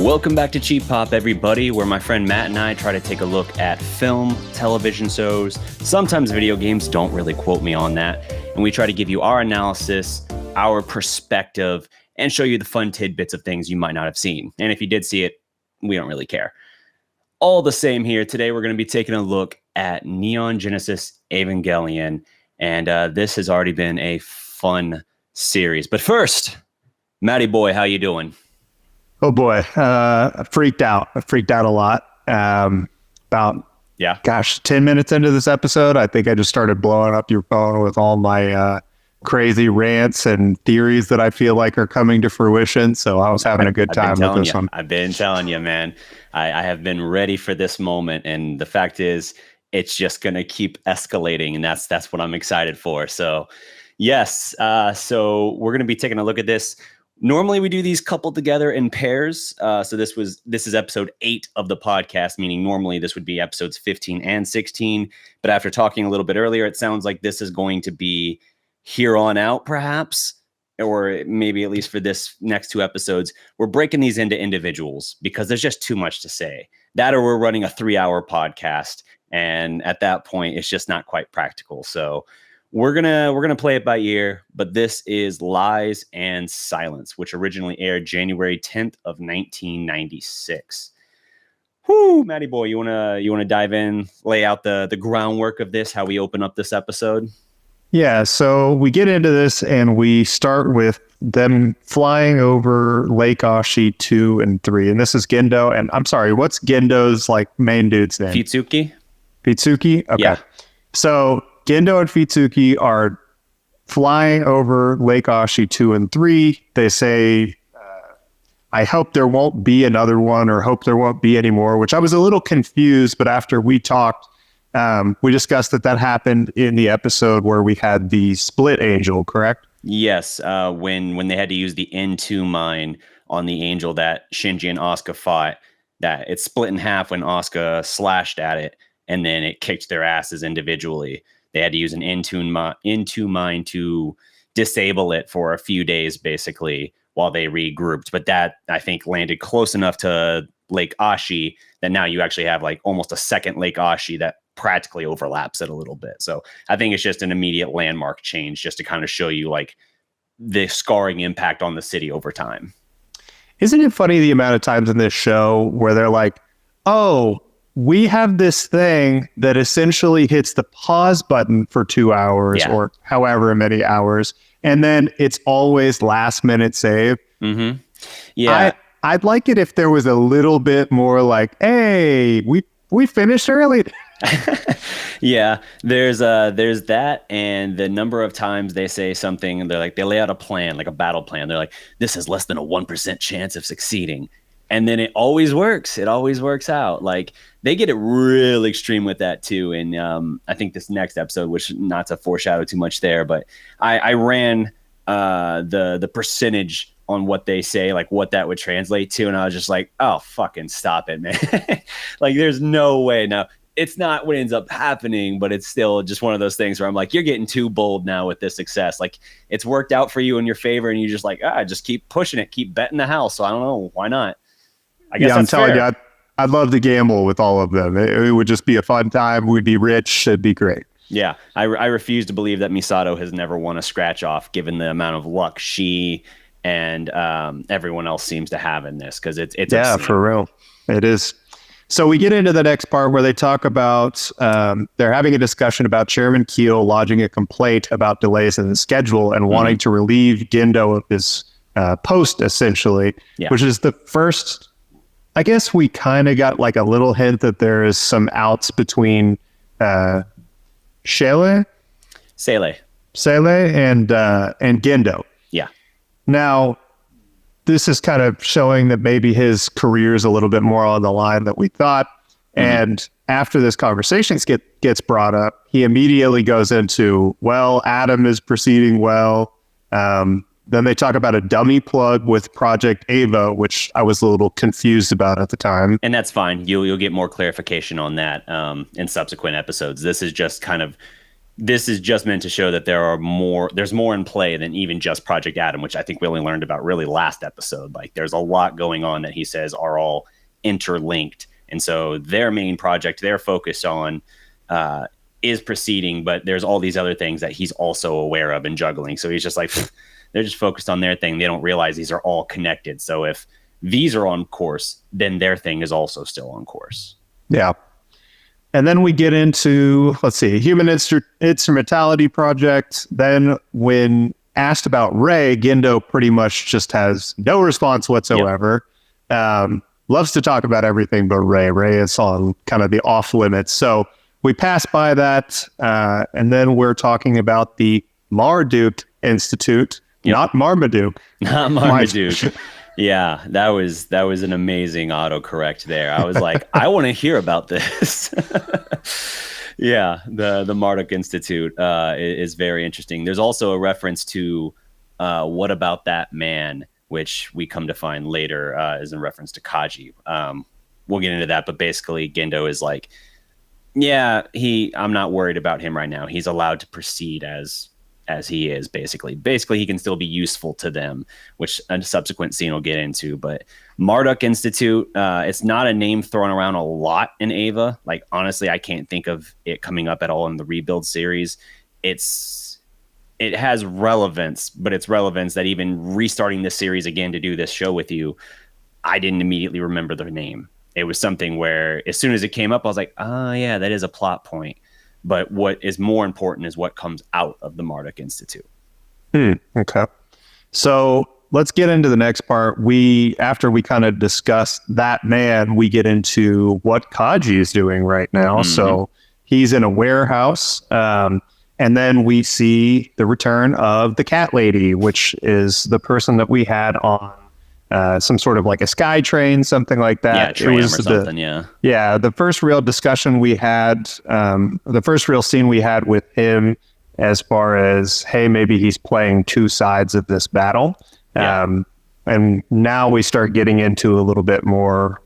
Welcome back to Cheap Pop, everybody, where my friend Matt and I try to take a look at film, television shows, sometimes video games. Don't really quote me on that. And we try to give you our analysis, our perspective, and show you the fun tidbits of things you might not have seen. And if you did see it, we don't really care. All the same here. Today, we're going to be taking a look at Neon Genesis Evangelion. And this has already been a fun series. But first, Matty boy, how you doing? Oh boy, I freaked out. I freaked out a lot. About 10 minutes into this episode, I think I just started blowing up your phone with all my crazy rants and theories that I feel like are coming to fruition. So I was having a good time with this one. I've been telling you, man. I have been ready for this moment, and the fact is, it's just going to keep escalating, and that's what I'm excited for. So, yes. So we're going to be taking a look at this. Normally we do these coupled together in pairs. So this is episode 8 of the podcast, meaning normally this would be episodes 15 and 16. But after talking a little bit earlier, it sounds like this is going to be here on out, perhaps, or maybe at least for this next 2 episodes. We're breaking these into individuals because there's just too much to say. That or we're running a 3-hour podcast. And at that point, it's just not quite practical. So we're gonna play it by ear, but this is Lies and Silence, which originally aired January 10th of 1996. Whoo, Matty boy, you wanna dive in, lay out the groundwork of this, how we open up this episode? Yeah, so we get into this and we start with them flying over Lake Ashi 2 and 3, and this is Gendo. And I'm sorry, what's Gendo's main dude's name? Fitsuki. Fitsuki. Okay. Yeah. So Gendo and Fitsuki are flying over Lake Ashi 2 and 3. They say, I hope there won't be another one, or hope there won't be any more, which I was a little confused. But after we talked, we discussed that happened in the episode where we had the split angel, correct? Yes. When they had to use the N2 mine on the angel that Shinji and Asuka fought, that it split in half when Asuka slashed at it, and then it kicked their asses individually. They had to use an N2 mine to disable it for a few days, basically, while they regrouped. But that, I think, landed close enough to Lake Ashi that now you actually have almost a second Lake Ashi that practically overlaps it a little bit. So I think it's just an immediate landmark change just to kind of show you the scarring impact on the city over time. Isn't it funny the amount of times in this show where they're like, oh, we have this thing that essentially hits the pause button for 2 hours or however many hours, and then it's always last minute save. Mm-hmm. Yeah. I'd like it if there was a little bit more hey, we finished early. Yeah, there's that, and the number of times they say something, and they lay out a plan, a battle plan. They're like, this has less than a 1% chance of succeeding. And then it always works. It always works out. They get it real extreme with that too. And I think this next episode, which not to foreshadow too much there, but I ran the percentage on what they say, what that would translate to. And I was just like, oh, fucking stop it, man. There's no way. Now, it's not what ends up happening, but it's still just one of those things where I'm like, you're getting too bold now with this success. It's worked out for you in your favor, and you just just keep pushing it, keep betting the house. So I don't know, why not? I guess I'm telling you, I'd love to gamble with all of them. It would just be a fun time. We'd be rich. It'd be great. Yeah, I refuse to believe that Misato has never won a scratch off, given the amount of luck she and everyone else seems to have in this, because it's obscene. For real. It is. So we get into the next part where they talk about, they're having a discussion about Chairman Keel lodging a complaint about delays in the schedule and wanting to relieve Gendo of his post, essentially, which is the first. I guess we kind of got a little hint that there is some outs between Sele and Gendo. Yeah. Now, this is kind of showing that maybe his career is a little bit more on the line than we thought. And after this conversation gets brought up, he immediately goes into, well, Adam is proceeding well. Then they talk about a dummy plug with Project Ava, which I was a little confused about at the time. And that's fine. You'll get more clarification on that in subsequent episodes. This is just kind of this is just meant to show that there's more in play than even just Project Adam, which I think we only learned about really last episode. Like there's a lot going on that he says are all interlinked. And so their main project they're focused on is proceeding, but there's all these other things that he's also aware of and juggling. So he's just like, they're just focused on their thing. They don't realize these are all connected. So if these are on course, then their thing is also still on course. Yeah. And then we get into, let's see, Human Instrumentality Project. Then when asked about Ray, Gendo pretty much just has no response whatsoever. Yep. Loves to talk about everything but Ray. Ray is on kind of the off limits. So we pass by that. And then we're talking about the Marduk Institute, yep. Not Marmaduke. Not Marmaduke. Yeah, that was an amazing autocorrect there. I was like, I want to hear about this. Yeah, the Marduk Institute is very interesting. There's also a reference to What About That Man, which we come to find later is in reference to Kaji. We'll get into that, but basically Gendo is like, yeah, I'm not worried about him right now. He's allowed to proceed as he is, basically he can still be useful to them, which a subsequent scene will get into. But Marduk Institute, it's not a name thrown around a lot in Ava. Like honestly, I can't think of it coming up at all in the Rebuild series. It has relevance, but it's relevance that even restarting this series again to do this show with you, I didn't immediately remember the name. It was something where as soon as it came up, I was like, oh yeah, that is a plot point. But what is more important is what comes out of the Marduk Institute. Okay. So let's get into the next part. After we kind of discuss that man, we get into what Kaji is doing right now. Mm-hmm. So he's in a warehouse. And then we see the return of the cat lady, which is the person that we had on some sort of like a sky train, something like that. Yeah, tram or something, Yeah, the first real discussion we had, the first real scene we had with him as far as, hey, maybe he's playing two sides of this battle. Yeah. And now we start getting into a little bit more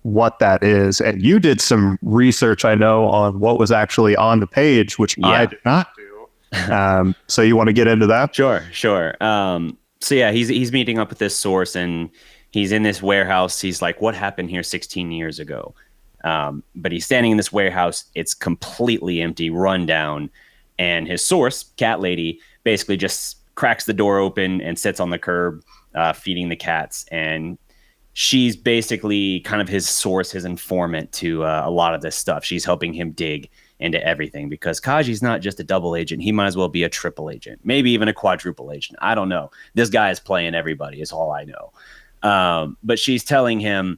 what that is. And you did some research, I know, on what was actually on the page, which I did not do. So you want to get into that? Sure. So yeah, he's meeting up with this source, and he's in this warehouse. He's like, what happened here 16 years ago? But he's standing in this warehouse. It's completely empty, run down. And his source, cat lady, basically just cracks the door open and sits on the curb, feeding the cats. And she's basically kind of his source, his informant to a lot of this stuff. She's helping him dig into everything, because Kaji's not just a double agent. He might as well be a triple agent, maybe even a quadruple agent. I don't know. This guy is playing everybody is all I know. But she's telling him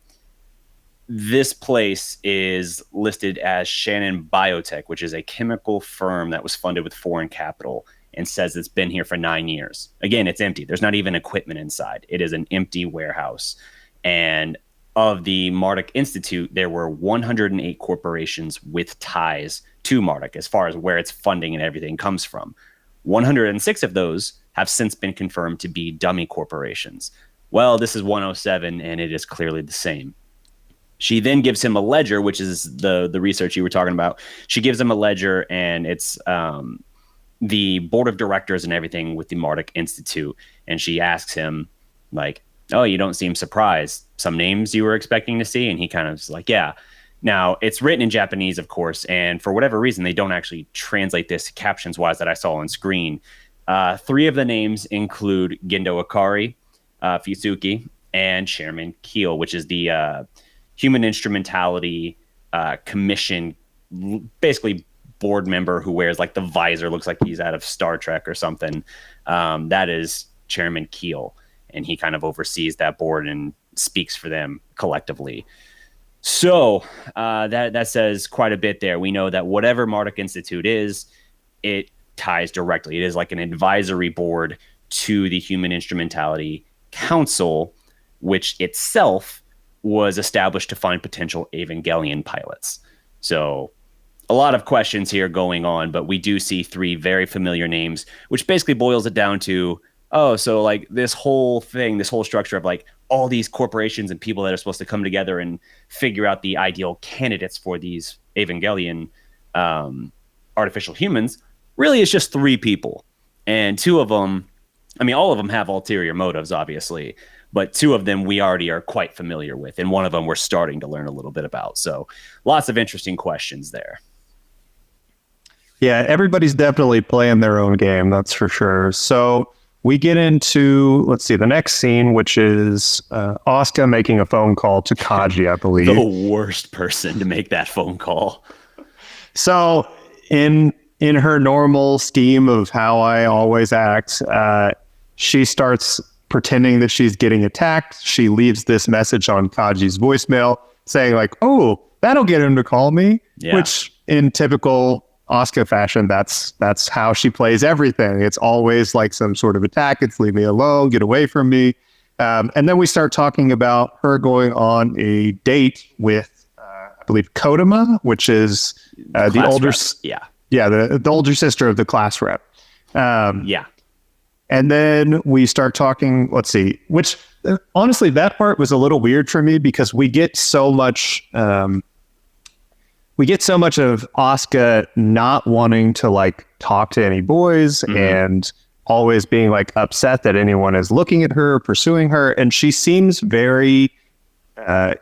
this place is listed as Shannon Biotech, which is a chemical firm that was funded with foreign capital, and says it's been here for 9 years. Again, it's empty. There's not even equipment inside. It is an empty warehouse. And of the Marduk Institute, there were 108 corporations with ties to Marduk as far as where its funding and everything comes from. 106 of those have since been confirmed to be dummy corporations. Well, this is 107, and it is clearly the same. She then gives him a ledger, which is the research you were talking about. She gives him a ledger, and it's the board of directors and everything with the Marduk Institute. And she asks him, like, oh, you don't seem surprised. Some names you were expecting to see? And he kind of is like, yeah. Now, it's written in Japanese, of course, and for whatever reason, they don't actually translate this captions-wise that I saw on screen. 3 of the names include Gendo Ikari, Fuyusuke, and Chairman Keel, which is the Human Instrumentality Commission, basically board member who wears like the visor, looks like he's out of Star Trek or something. That is Chairman Keel, and he kind of oversees that board and speaks for them collectively. So that says quite a bit there. We know that whatever Marduk Institute is, it ties directly. It is like an advisory board to the Human Instrumentality Council, which itself was established to find potential Evangelion pilots. So a lot of questions here going on, but we do see 3 very familiar names, which basically boils it down to, oh, so like this whole thing, this whole structure of like all these corporations and people that are supposed to come together and figure out the ideal candidates for these Evangelion artificial humans really it's just three people. And two of them, I mean, all of them have ulterior motives, obviously, but two of them we already are quite familiar with. And one of them we're starting to learn a little bit about. So lots of interesting questions there. Yeah, everybody's definitely playing their own game, that's for sure. So we get into, let's see, the next scene, which is Asuka making a phone call to Kaji, I believe. The worst person to make that phone call. So in her normal scheme of how I always act, she starts pretending that she's getting attacked. She leaves this message on Kaji's voicemail saying like, oh, that'll get him to call me, which in typical Asuka fashion, that's how she plays everything. It's always like some sort of attack. It's leave me alone, get away from me. And then we start talking about her going on a date with, I believe, Kodama, which is the older, the older sister of the class rep. And then we start talking, let's see, which honestly, that part was a little weird for me because we get so much of Asuka not wanting to like talk to any boys and always being like upset that anyone is looking at her, pursuing her. And she seems very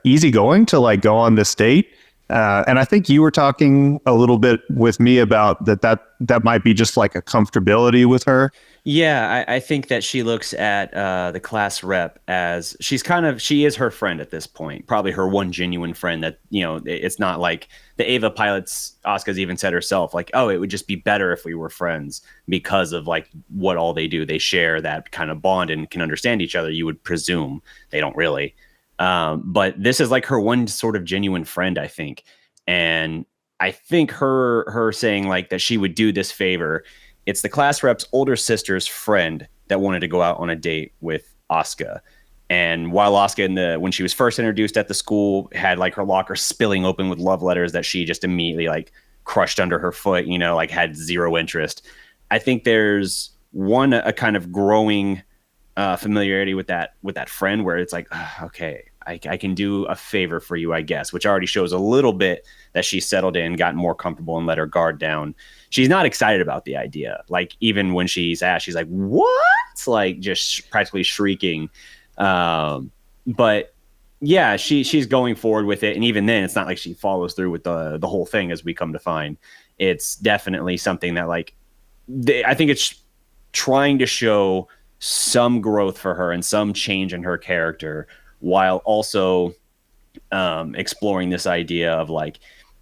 easygoing to like go on this date. And I think you were talking a little bit with me about that might be just like a comfortability with her. Yeah, I think that she looks at the class rep as she is her friend at this point, probably her one genuine friend that, you know, it's not like the Ava pilots, Asuka's even said herself, like, oh, it would just be better if we were friends because of like what all they do. They share that kind of bond and can understand each other. You would presume they don't really. But this is like her one sort of genuine friend, I think. And I think her saying like that she would do this favor. It's the class rep's older sister's friend that wanted to go out on a date with Asuka. And while Asuka when she was first introduced at the school had like her locker spilling open with love letters that she just immediately like crushed under her foot, you know, like had zero interest. I think there's a kind of growing familiarity with that friend where it's like, okay, I can do a favor for you, I guess, which already shows a little bit that she's settled in, gotten more comfortable and let her guard down. She's not excited about the idea. Like even when she's asked, she's like, what? Like just practically shrieking. But yeah, she's going forward with it. And even then it's not like she follows through with the whole thing, as we come to find. It's definitely something that like, I think it's trying to show some growth for her and some change in her character, while also exploring this idea of like,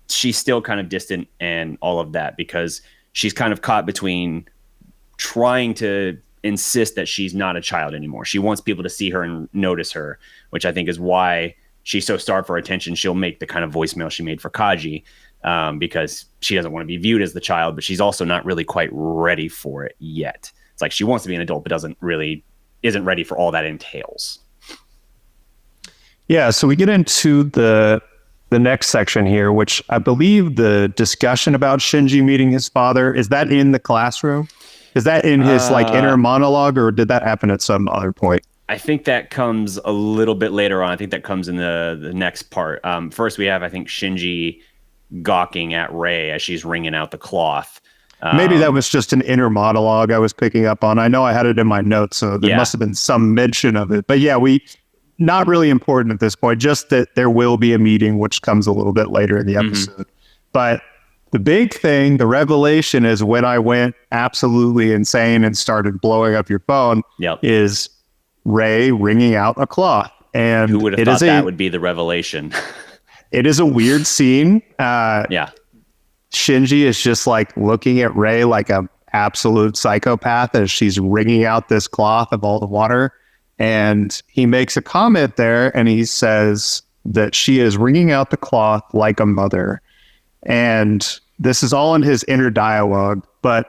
she's still kind of distant and all of that, because she's kind of caught between trying to insist that she's not a child anymore. She wants people to see her and notice her, which I think is why she's so starved for attention. She'll make the kind of voicemail she made for Kaji, because she doesn't want to be viewed as the child, but she's also not really quite ready for it yet. It's like she wants to be an adult, but isn't ready for all that entails. Yeah, so we get into the next section here, which I believe the discussion about Shinji meeting his father, is that in the classroom? Is that in his like inner monologue, or did that happen at some other point? I think that comes a little bit later on. I think that comes in the next part. First we have, I think, Shinji gawking at Rei as she's wringing out the cloth. Maybe that was just an inner monologue I was picking up on. I know I had it in my notes, so there must have been some mention of it. But yeah, not really important at this point, just that there will be a meeting, which comes a little bit later in the episode. But the big thing, the revelation, is when I went absolutely insane and started blowing up your phone, is Rei wringing out a cloth. And who would have thought that would be the revelation? It is a weird scene. Shinji is just like looking at Rei like an absolute psychopath as she's wringing out this cloth of all the water. And he makes a comment there, and he says that she is wringing out the cloth like a mother. And this is all in his inner dialogue, but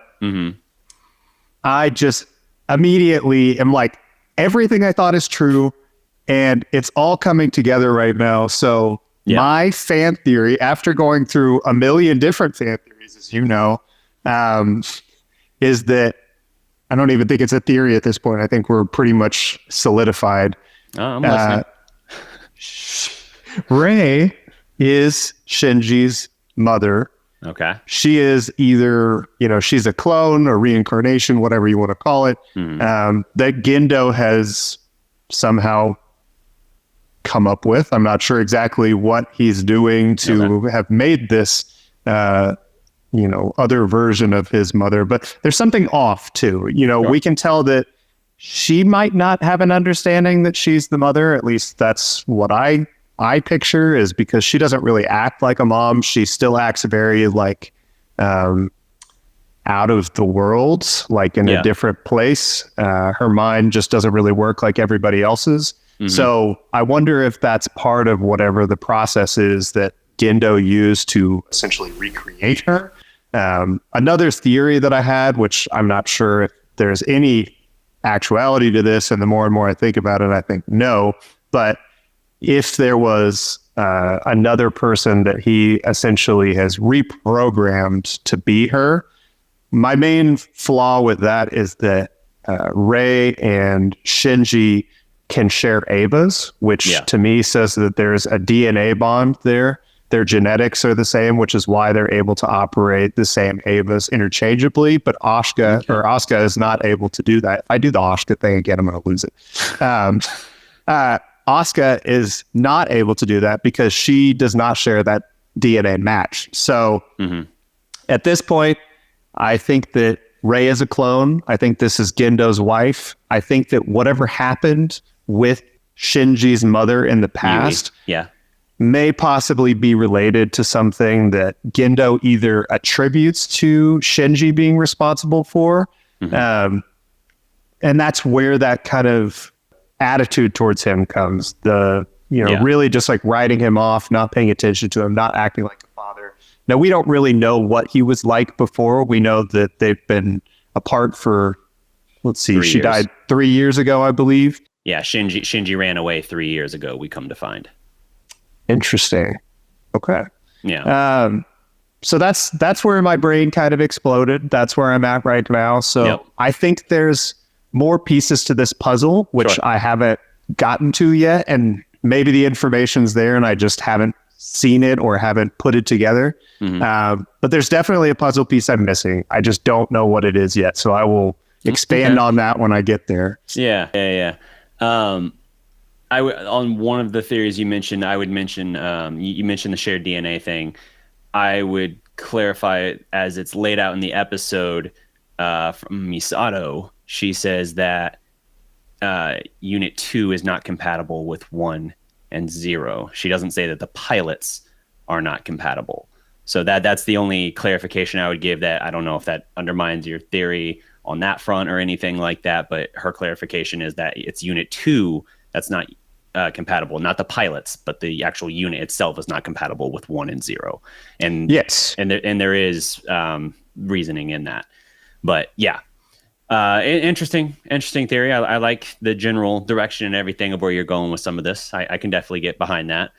I just immediately am like, everything I thought is true, and it's all coming together right now. So my fan theory, after going through a million different fan theories, as you know, is that I don't even think it's a theory at this point. I think we're pretty much solidified. I'm listening. Rei is Shinji's mother, Okay. She is either, she's a clone or reincarnation, whatever you want to call it, that Gendo has somehow come up with. I'm not sure exactly what he's doing to have made this, other version of his mother, but there's something off too. We can tell that she might not have an understanding that she's the mother. At least that's what I picture, is because she doesn't really act like a mom. She still acts very like out of the world, like in a different place. Her mind just doesn't really work like everybody else's. So I wonder if that's part of whatever the process is that Gendo used to essentially recreate her. Another theory that I had, which I'm not sure if there's any actuality to this, and the more and more I think about it, I think no, but if there was another person that he essentially has reprogrammed to be her, my main flaw with that is that Rei and Shinji can share Avas, which to me says that there's a DNA bond there. Their genetics are the same, which is why they're able to operate the same Avas interchangeably. But Asuka is not able to do that. If I do the Asuka thing again, I'm going to lose it. Asuka is not able to do that because she does not share that DNA match. So at this point, I think that Rei is a clone. I think this is Gendo's wife. I think that whatever happened with Shinji's mother in the past may possibly be related to something that Gendo either attributes to Shinji being responsible for. And that's where that kind of attitude towards him comes. Really just like writing him off, not paying attention to him, not acting like a father. Now, we don't really know what he was like before. We know that they've been apart for, she died 3 years ago, I believe. Yeah, Shinji ran away 3 years ago, we come to find. Interesting. Okay. Yeah. So that's where my brain kind of exploded. That's where I'm at right now. So I think there's more pieces to this puzzle, which I haven't gotten to yet. And maybe the information's there and I just haven't seen it or haven't put it together. But there's definitely a puzzle piece I'm missing. I just don't know what it is yet. So I will expand on that when I get there. Yeah. On one of the theories you mentioned, I would mention, you mentioned the shared DNA thing. I would clarify it as it's laid out in the episode from Misato. She says that Unit 2 is not compatible with 1 and 0. She doesn't say that the pilots are not compatible. So that's the only clarification I would give. That I don't know if that undermines your theory on that front or anything like that, but her clarification is that it's Unit 2 that's not compatible, not the pilots, but the actual unit itself is not compatible with 1 and 0. And there is reasoning in that. But interesting theory. I like the general direction and everything of where you're going with some of this. I can definitely get behind that.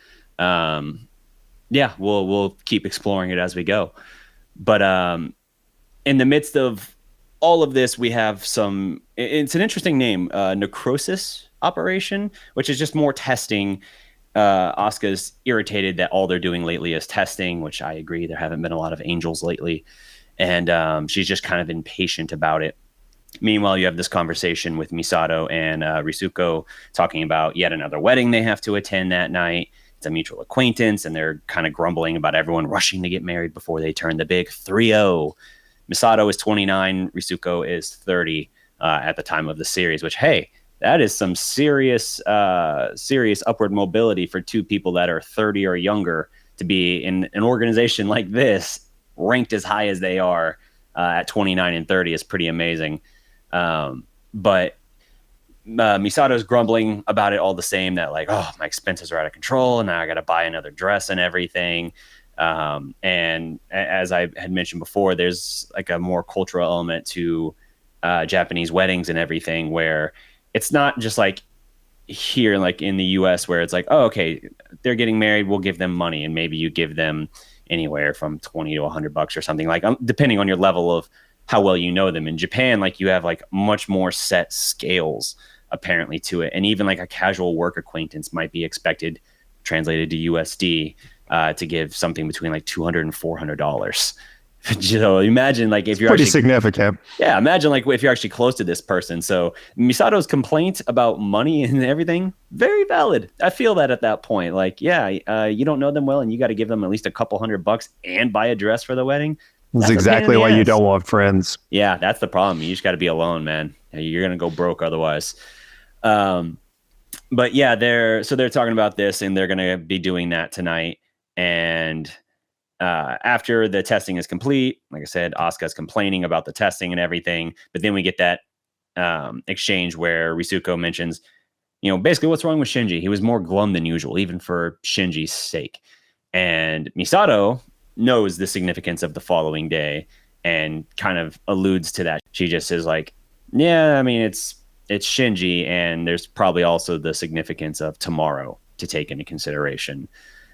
We'll keep exploring it as we go. But in the midst of all of this, we have it's an interesting name, necrosis operation, which is just more testing. Asuka's irritated that all they're doing lately is testing, which I agree. There haven't been a lot of angels lately. And she's just kind of impatient about it. Meanwhile, you have this conversation with Misato and Risuko talking about yet another wedding they have to attend that night. It's a mutual acquaintance, and they're kind of grumbling about everyone rushing to get married before they turn the big 3-0. Misato is 29, Risuko is 30 at the time of the series, which, hey, that is some serious upward mobility for two people that are 30 or younger to be in an organization like this, ranked as high as they are at 29 and 30 is pretty amazing. But Misato's grumbling about it all the same, that like, oh, my expenses are out of control and now I got to buy another dress and everything. And as I had mentioned before, there's like a more cultural element to Japanese weddings and everything, where it's not just like here, like in the US, where it's like, oh, okay, they're getting married, we'll give them money. And maybe you give them anywhere from 20 to $100 or something, like depending on your level of how well you know them. In Japan, like you have like much more set scales apparently to it. And even like a casual work acquaintance might be expected, translated to USD, to give something between like $200 and $400. So imagine like if you're Pretty actually significant. yeah, imagine like if you're actually close to this person. So Misato's complaint about money and everything, very valid. I feel that at that point. Like, yeah, you don't know them well, and you got to give them at least a couple $100 and buy a dress for the wedding. That's That's a pain in exactly the why you ass. don't want friends. Yeah, that's the problem. You just got to be alone, man. You're gonna go broke otherwise. Um, but yeah, they're talking about this, and they're gonna be doing that tonight. And after the testing is complete, like I said, Asuka's complaining about the testing and everything. But then we get that exchange where Risuko mentions, basically what's wrong with Shinji. He was more glum than usual, even for Shinji's sake. And Misato knows the significance of the following day and kind of alludes to that. She just is like, yeah, I mean, it's Shinji, and there's probably also the significance of tomorrow to take into consideration.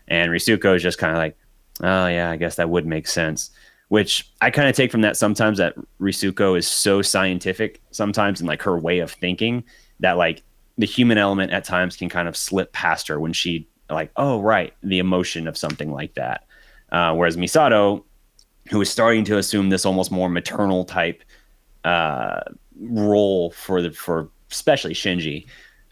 And Risuko is just kind of like, oh yeah, I guess that would make sense. Which I kind of take from that sometimes, that Risuko is so scientific sometimes in like her way of thinking that like the human element at times can kind of slip past her when she like, oh right, the emotion of something like that. Whereas Misato, who is starting to assume this almost more maternal type role for especially Shinji,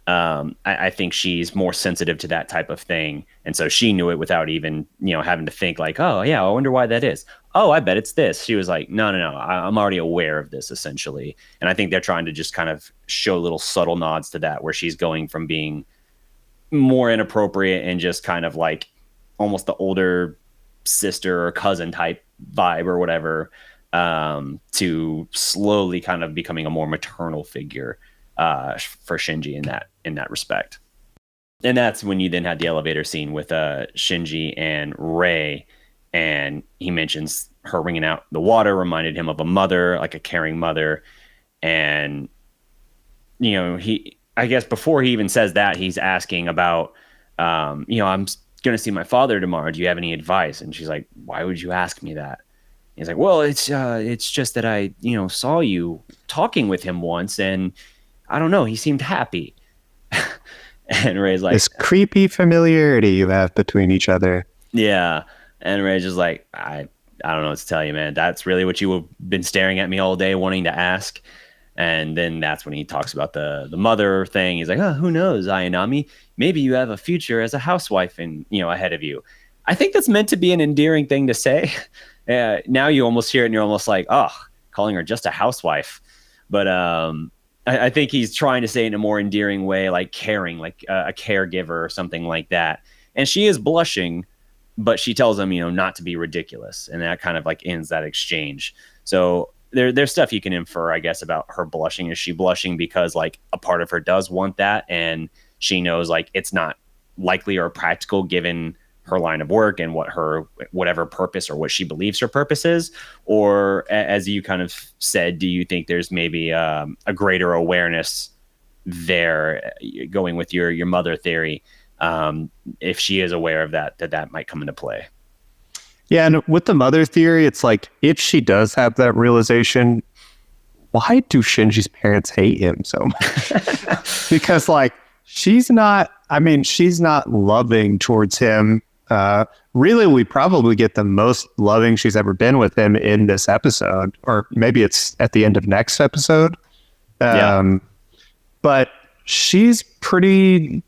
I think she's more sensitive to that type of thing, and so she knew it without even having to think like, oh yeah, I wonder why that is. Oh, I bet it's this. She was like, no, I'm already aware of this essentially, and I think they're trying to just kind of show little subtle nods to that, where she's going from being more inappropriate and just kind of like almost the older sister or cousin type vibe or whatever, to slowly kind of becoming a more maternal figure for Shinji in that respect. And that's when you then had the elevator scene with Shinji and Rei, and he mentions her wringing out the water reminded him of a mother, like a caring mother. And he, I guess before he even says that, he's asking about I'm gonna see my father tomorrow, do you have any advice? And she's like, why would you ask me that? He's like, well, it's just that I saw you talking with him once, and I don't know, he seemed happy. And Ray's like, this creepy familiarity you have between each other. Yeah. And Ray's just like, I don't know what to tell you, man. That's really what you have been staring at me all day wanting to ask. And then that's when he talks about the mother thing. He's like, oh, who knows, Ayanami? Maybe you have a future as a housewife ahead of you. I think that's meant to be an endearing thing to say. Now you almost hear it and you're almost like, oh, calling her just a housewife. But I think he's trying to say it in a more endearing way, like caring, like a caregiver or something like that. And she is blushing, but she tells him, not to be ridiculous. And that kind of like ends that exchange. So there's stuff you can infer, I guess, about her blushing. Is she blushing because like a part of her does want that, and she knows like it's not likely or practical given her line of work and whatever purpose or what she believes her purpose is? Or as you kind of said, do you think there's maybe a greater awareness there, going with your mother theory, if she is aware of that might come into play? Yeah, and with the mother theory, it's like, if she does have that realization, why do Shinji's parents hate him so much? Because like, she's not loving towards him. Really, we probably get the most loving she's ever been with him in this episode, or maybe it's at the end of next episode. But she's pretty,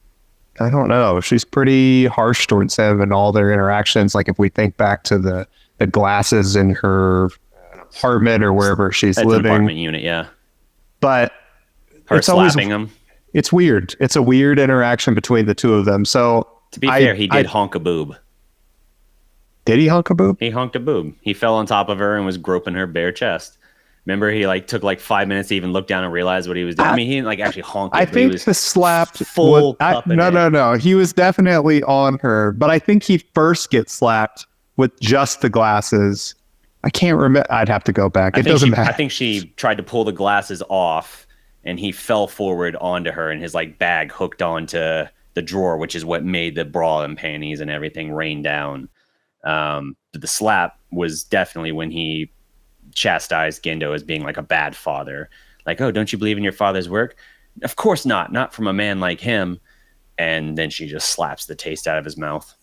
I don't know, she's pretty harsh towards him in all their interactions. Like if we think back to the glasses in her apartment or wherever she's living. An apartment unit, yeah. But her slapping him. It's weird. It's a weird interaction between the two of them. So to be fair, he did honk a boob. Did he honk a boob? He honked a boob. He fell on top of her and was groping her bare chest. Remember, he like took like 5 minutes to even look down and realize what he was doing. I mean, he didn't like actually honk it. I think the slap full. No. He was definitely on her, but I think he first gets slapped with just the glasses. I can't remember. I'd have to go back. It doesn't matter. I think she tried to pull the glasses off, and he fell forward onto her, and his like bag hooked onto the drawer, which is what made the bra and panties and everything rain down. But the slap was definitely when he chastised Gendo as being like a bad father. Like, oh, don't you believe in your father's work? Of course not from a man like him. And then she just slaps the taste out of his mouth.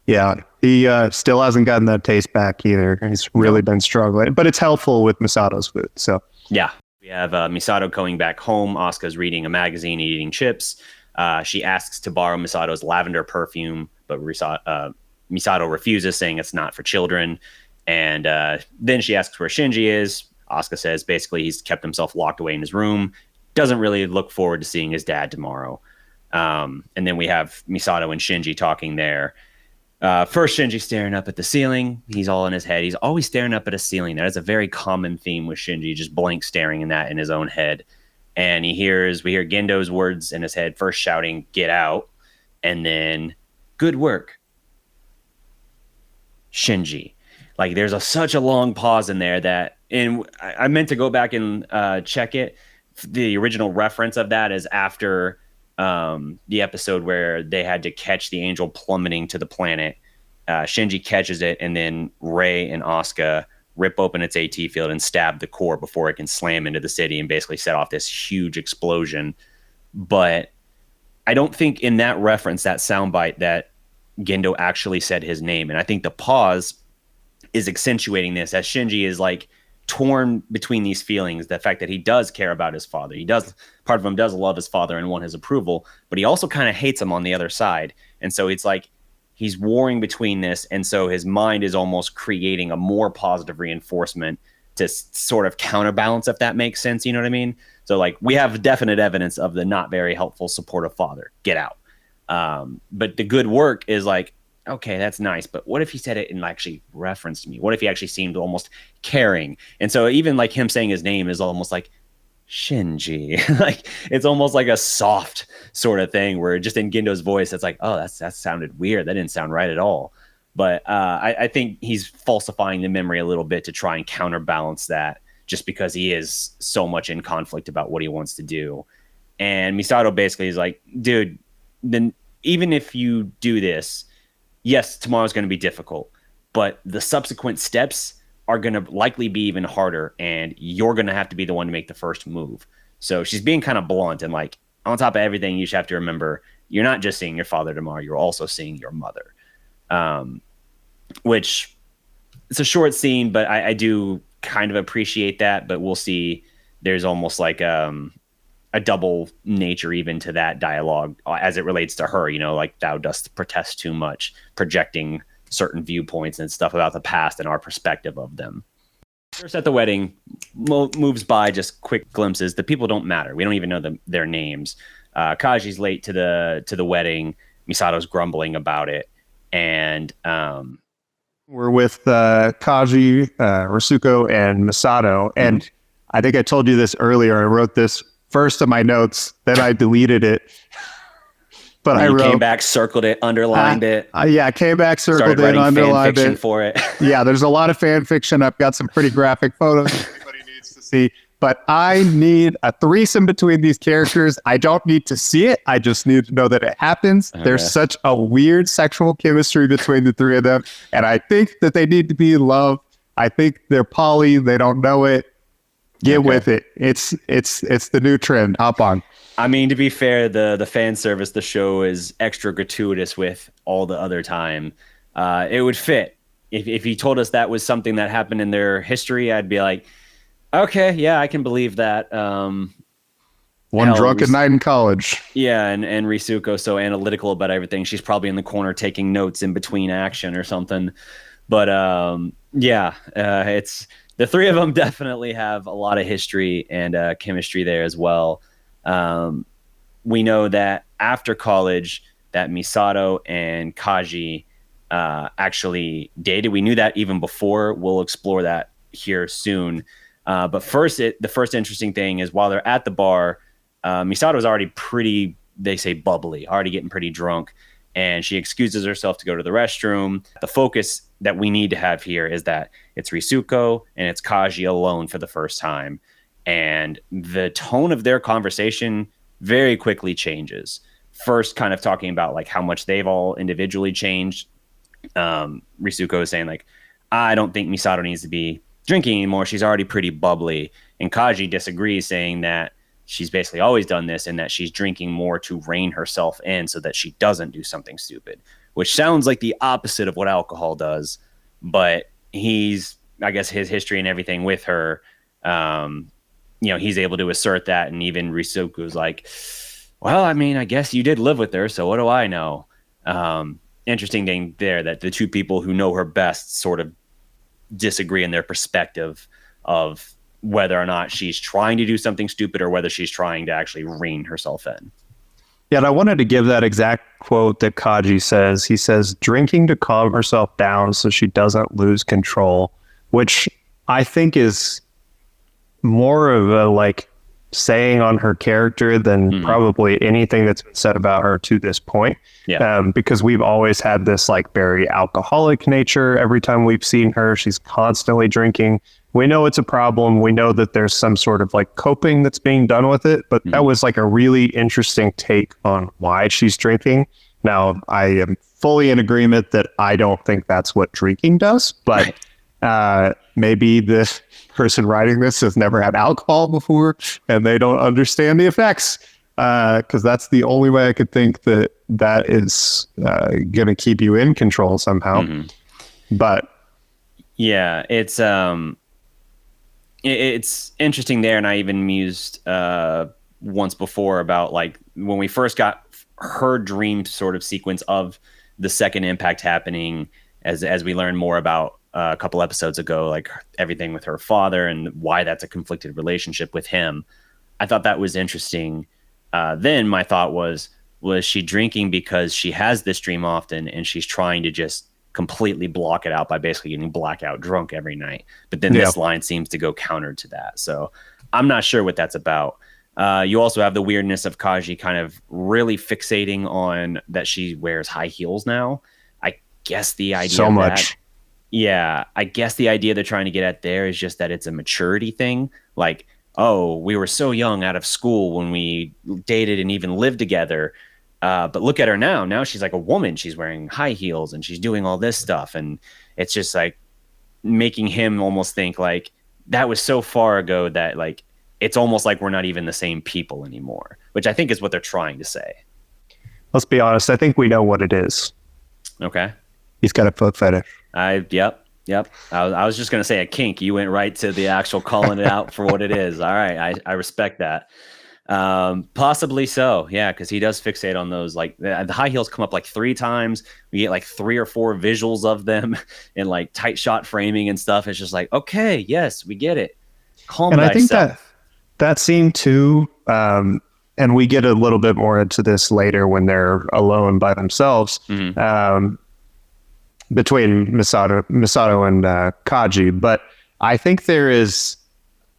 Yeah, he still hasn't gotten that taste back either. He's really been struggling, but it's helpful with Misato's food. So yeah, we have Misato going back home. Asuka's reading a magazine, eating chips. She asks to borrow Misato's lavender perfume, but Misato refuses, saying it's not for children. And then she asks where Shinji is. Asuka says basically he's kept himself locked away in his room. Doesn't really look forward to seeing his dad tomorrow. And then we have Misato and Shinji talking there. First, Shinji staring up at the ceiling. He's all in his head. He's always staring up at a ceiling. That is a very common theme with Shinji, just blank staring in that in his own head. And we hear Gendo's words in his head, first shouting, "Get out," and then, "Good work, Shinji." Like there's such a long pause in there that, and I meant to go back and check it. The original reference of that is after the episode where they had to catch the angel plummeting to the planet. Shinji catches it, and then Rei and Asuka rip open its AT field and stab the core before it can slam into the city and basically set off this huge explosion. But I don't think in that reference, that soundbite, that Gendo actually said his name. And I think the pause is accentuating this, as Shinji is like torn between these feelings, the fact that he does care about his father. Part of him does love his father and want his approval, but he also kind of hates him on the other side. And so it's like he's warring between this. And so his mind is almost creating a more positive reinforcement to sort of counterbalance, if that makes sense. You know what I mean? So like we have definite evidence of the not very helpful, supportive father. Get out. But the good work is like, okay, that's nice, but what if he said it and actually referenced me? What if he actually seemed almost caring? And so even like him saying his name is almost like Shinji. Like it's almost like a soft sort of thing where just in Gendo's voice, it's like, oh, that sounded weird. That didn't sound right at all. But I think he's falsifying the memory a little bit to try and counterbalance that, just because he is so much in conflict about what he wants to do. And Misato basically is like, dude, then even if you do this, yes, tomorrow's going to be difficult, but the subsequent steps are going to likely be even harder, and you're going to have to be the one to make the first move. So she's being kind of blunt, and like, on top of everything, you should have to remember, you're not just seeing your father tomorrow, you're also seeing your mother. Which it's a short scene, but I do kind of appreciate that, but we'll see. There's almost like a double nature even to that dialogue as it relates to her, like thou dost protest too much, projecting certain viewpoints and stuff about the past and our perspective of them. First at the wedding, moves by just quick glimpses. The people don't matter. We don't even know their names. Kaji's late to the wedding. Misato's grumbling about it. And we're with Kaji, Risuko, and Misato. And I think I told you this earlier. I wrote this first in my notes, then I deleted it. But I wrote, came back, circled it, underlined it. Yeah, I came back, circled it, underlined fan fiction it for it. Yeah, there's a lot of fan fiction. I've got some pretty graphic photos everybody needs to see. But I need a threesome between these characters. I don't need to see it. I just need to know that it happens. Okay. There's such a weird sexual chemistry between the three of them. And I think that they need to be in love. I think they're poly. They don't know it. Get with it. It's the new trend. Hop on. I mean, to be fair, the fan service the show is extra gratuitous with all the other time. It would fit. If he told us that was something that happened in their history, I'd be like, okay, yeah, I can believe that. One drunken night in college. Yeah, and Risuko so analytical about everything. She's probably in the corner taking notes in between action or something. But it's the three of them definitely have a lot of history and chemistry there as well. We know that after college that Misato and Kaji actually dated. We knew that even before. We'll explore that here soon. But first, the first interesting thing is while they're at the bar, Misato is already pretty, they say, bubbly, already getting pretty drunk. And she excuses herself to go to the restroom. The focus that we need to have here is that it's Risuko and it's Kaji alone for the first time. And the tone of their conversation very quickly changes. First, kind of talking about like how much they've all individually changed. Risuko is saying like, I don't think Misato needs to be drinking anymore. She's already pretty bubbly. And Kaji disagrees, saying that she's basically always done this and that she's drinking more to rein herself in so that she doesn't do something stupid, which sounds like the opposite of what alcohol does. But I guess his history and everything with her, he's able to assert that. And even Risuku's like, well, I mean, I guess you did live with her, so what do I know? Interesting thing there that the two people who know her best sort of disagree in their perspective of whether or not she's trying to do something stupid or whether she's trying to actually rein herself in. Yeah, and I wanted to give that exact quote that Kaji says. He says, drinking to calm herself down so she doesn't lose control, which I think is more of a like saying on her character than probably anything that's been said about her to this point. Yeah. Because we've always had this like very alcoholic nature. Every time we've seen her, she's constantly drinking. We know it's a problem. We know that there's some sort of like coping that's being done with it. But that was like a really interesting take on why she's drinking. Now, I am fully in agreement that I don't think that's what drinking does. But maybe the person writing this has never had alcohol before and they don't understand the effects. Because that's the only way I could think that is going to keep you in control somehow. But yeah, it's interesting there. And I even mused once before about like when we first got her dream sort of sequence of the second impact happening as we learned more about a couple episodes ago, like everything with her father and why that's a conflicted relationship with him. I thought that was interesting. Then my thought was she drinking because she has this dream often and she's trying to just completely block it out by basically getting blackout drunk every night? But then this line seems to go counter to that. So I'm not sure what that's about. You also have the weirdness of Kaji kind of really fixating on that she wears high heels now. I guess the idea so much. Yeah, I guess the idea they're trying to get at there is just that it's a maturity thing. Like, oh, we were so young out of school when we dated and even lived together. But look at her now. Now she's like a woman. She's wearing high heels and she's doing all this stuff. And it's just like making him almost think like that was so far ago that like it's almost like we're not even the same people anymore, which I think is what they're trying to say. Let's be honest. I think we know what it is. Okay. He's got a foot fetish. Yep. I was just going to say a kink. You went right to the actual calling it out for what it is. All right. I respect that. Possibly so. Yeah. Cause he does fixate on those. Like the high heels come up like 3 times. We get like 3 or 4 visuals of them in like tight shot framing and stuff. It's just like, okay, yes, we get it. Calm and thyself. I think that scene too, and we get a little bit more into this later when they're alone by themselves, between Misato and Kaji. But I think there is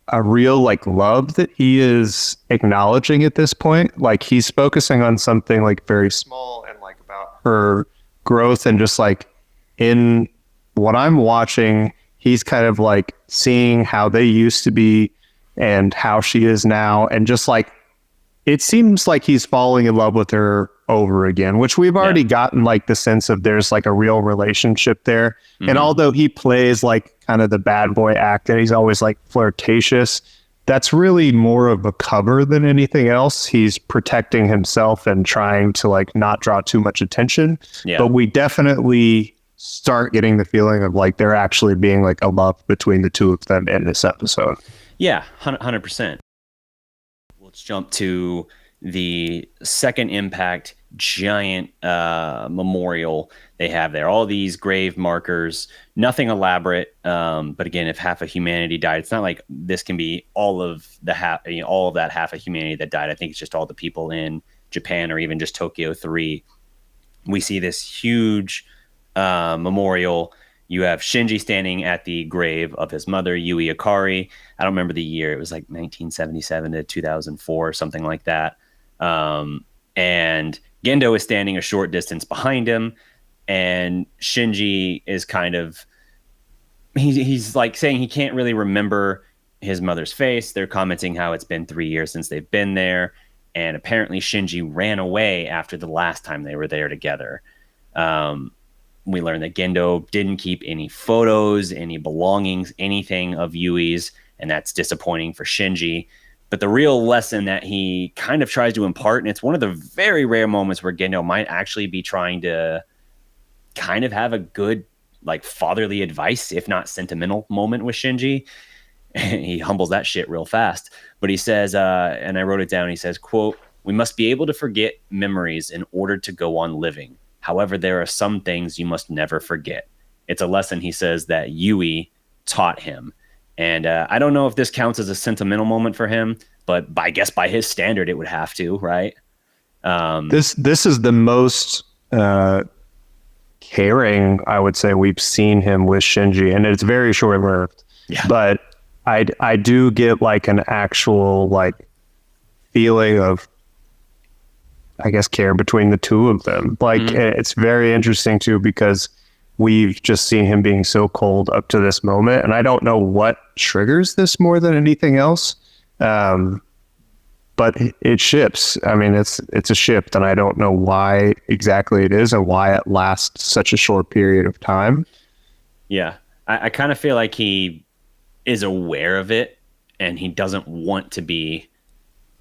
a real like love that he is acknowledging at this point. Like he's focusing on something like very small and like about her growth, and just like in what I'm watching, he's kind of like seeing how they used to be and how she is now. And just like, it seems like he's falling in love with her over again, which we've already gotten like the sense of there's like a real relationship there. And although he plays like kind of the bad boy act and he's always like flirtatious, that's really more of a cover than anything else. He's protecting himself and trying to like not draw too much attention. But we definitely start getting the feeling of like there actually being like a love between the two of them in this episode. Yeah, 100%. Let's jump to the second impact giant memorial they have there. All these grave markers, nothing elaborate. But again, if half of humanity died, it's not like this can be all of the all of that half of humanity that died. I think it's just all the people in Japan or even just Tokyo 3. We see this huge memorial. You have Shinji standing at the grave of his mother, Yui Akari. I don't remember the year. It was like 1977 to 2004, something like that. And Gendo is standing a short distance behind him. And Shinji is kind of, he's like saying he can't really remember his mother's face. They're commenting how it's been 3 years since they've been there. And apparently Shinji ran away after the last time they were there together. We learned that Gendo didn't keep any photos, any belongings, anything of Yui's, and that's disappointing for Shinji. But the real lesson that he kind of tries to impart, and it's one of the very rare moments where Gendo might actually be trying to kind of have a good like fatherly advice, if not sentimental moment with Shinji. He humbles that shit real fast. But he says, and I wrote it down, he says, quote, "We must be able to forget memories in order to go on living. However, there are some things you must never forget." It's a lesson, he says, that Yui taught him. And I don't know if this counts as a sentimental moment for him, but I guess by his standard, it would have to, right? This is the most caring, I would say, we've seen him with Shinji, and it's very short lived. Yeah. But I do get like an actual like feeling of, I guess, care between the two of them. Like it's very interesting too, because we've just seen him being so cold up to this moment, and I don't know what triggers this more than anything else. But it ships. I mean, it's a shift, and I don't know why exactly it is and why it lasts such a short period of time. Yeah. I kind of feel like he is aware of it, and he doesn't want to be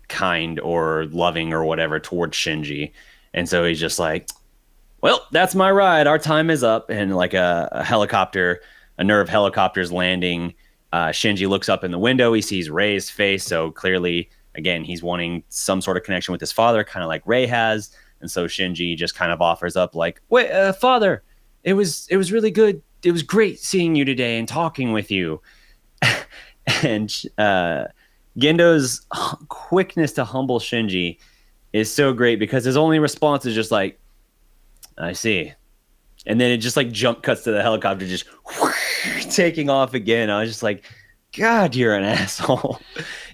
kind or loving or whatever towards Shinji. And so he's just like, well, that's my ride. Our time is up. And like a helicopter, a nerve helicopter's landing. Shinji looks up in the window. He sees Rei's face. So clearly, again, he's wanting some sort of connection with his father, kind of like Rei has. And so Shinji just kind of offers up like, wait, father, it was really good. It was great seeing you today and talking with you. And Gendo's quickness to humble Shinji is so great, because his only response is just like, I see. And then it just like jump cuts to the helicopter just taking off again. I was just like, God, you're an asshole.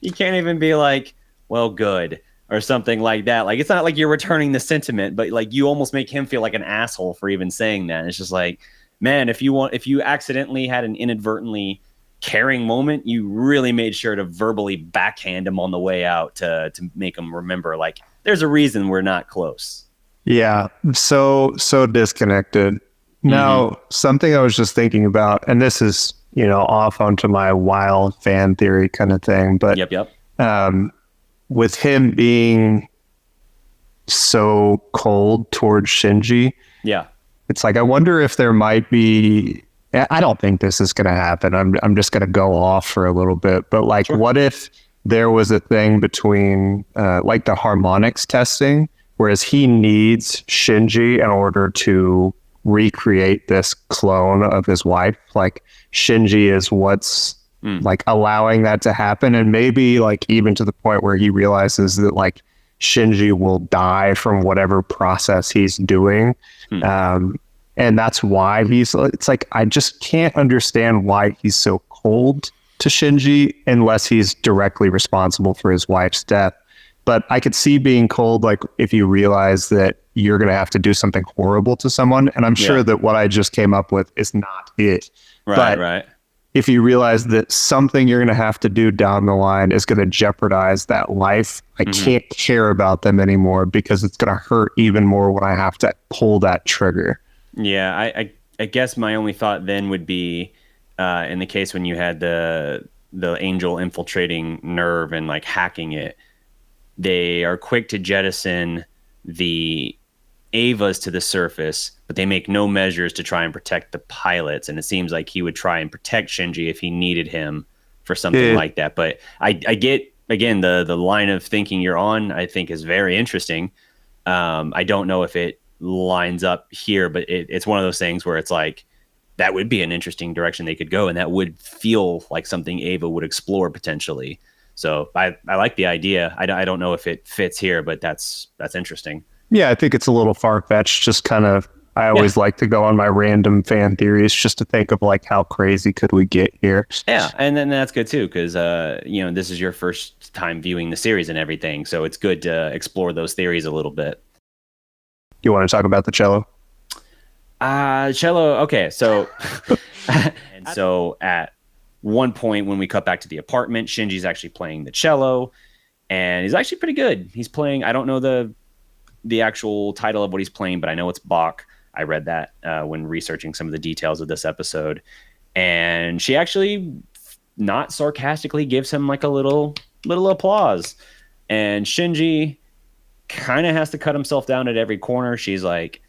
You can't even be like, well, good, or something like that. Like, it's not like you're returning the sentiment, but like you almost make him feel like an asshole for even saying that. And it's just like, man, if you accidentally had an inadvertently caring moment, you really made sure to verbally backhand him on the way out to make him remember, like, there's a reason we're not close. Yeah, so disconnected. Now, something I was just thinking about, and this is, off onto my wild fan theory kind of thing, but Yep. With him being so cold towards Shinji, Yeah. it's like, I wonder if there might be, I don't think this is going to happen. I'm just going to go off for a little bit, but like, sure. What if there was a thing between like the harmonics testing, whereas he needs Shinji in order to recreate this clone of his wife. Like, Shinji is what's like allowing that to happen. And maybe like even to the point where he realizes that like Shinji will die from whatever process he's doing. And that's why it's like, I just can't understand why he's so cold to Shinji unless he's directly responsible for his wife's death. But I could see being cold, like if you realize that you're going to have to do something horrible to someone. And I'm sure that what I just came up with is not it. Right. If you realize that something you're going to have to do down the line is going to jeopardize that life, I can't care about them anymore, because it's going to hurt even more when I have to pull that trigger. Yeah, I guess my only thought then would be in the case when you had the angel infiltrating Nerve and like hacking it, they are quick to jettison the Avas to the surface, but they make no measures to try and protect the pilots. And it seems like he would try and protect Shinji if he needed him for something like that. But I get, again, the line of thinking you're on, I think, is very interesting. I don't know if it lines up here, but it's one of those things where it's like, that would be an interesting direction they could go, and that would feel like something Ava would explore potentially. So I like the idea. I don't know if it fits here, but that's interesting. Yeah, I think it's a little far-fetched. Just kind of, I always like to go on my random fan theories just to think of like, how crazy could we get here? Yeah, and then that's good too, because this is your first time viewing the series and everything, so it's good to explore those theories a little bit. You want to talk about the cello? Cello. Okay, so and so at one point when we cut back to the apartment, Shinji's actually playing the cello, and he's actually pretty good. He's playing, I don't know the actual title of what he's playing, but I know it's Bach. I read that when researching some of the details of this episode. And she actually, not sarcastically, gives him like a little applause. And Shinji kind of has to cut himself down at every corner. She's like,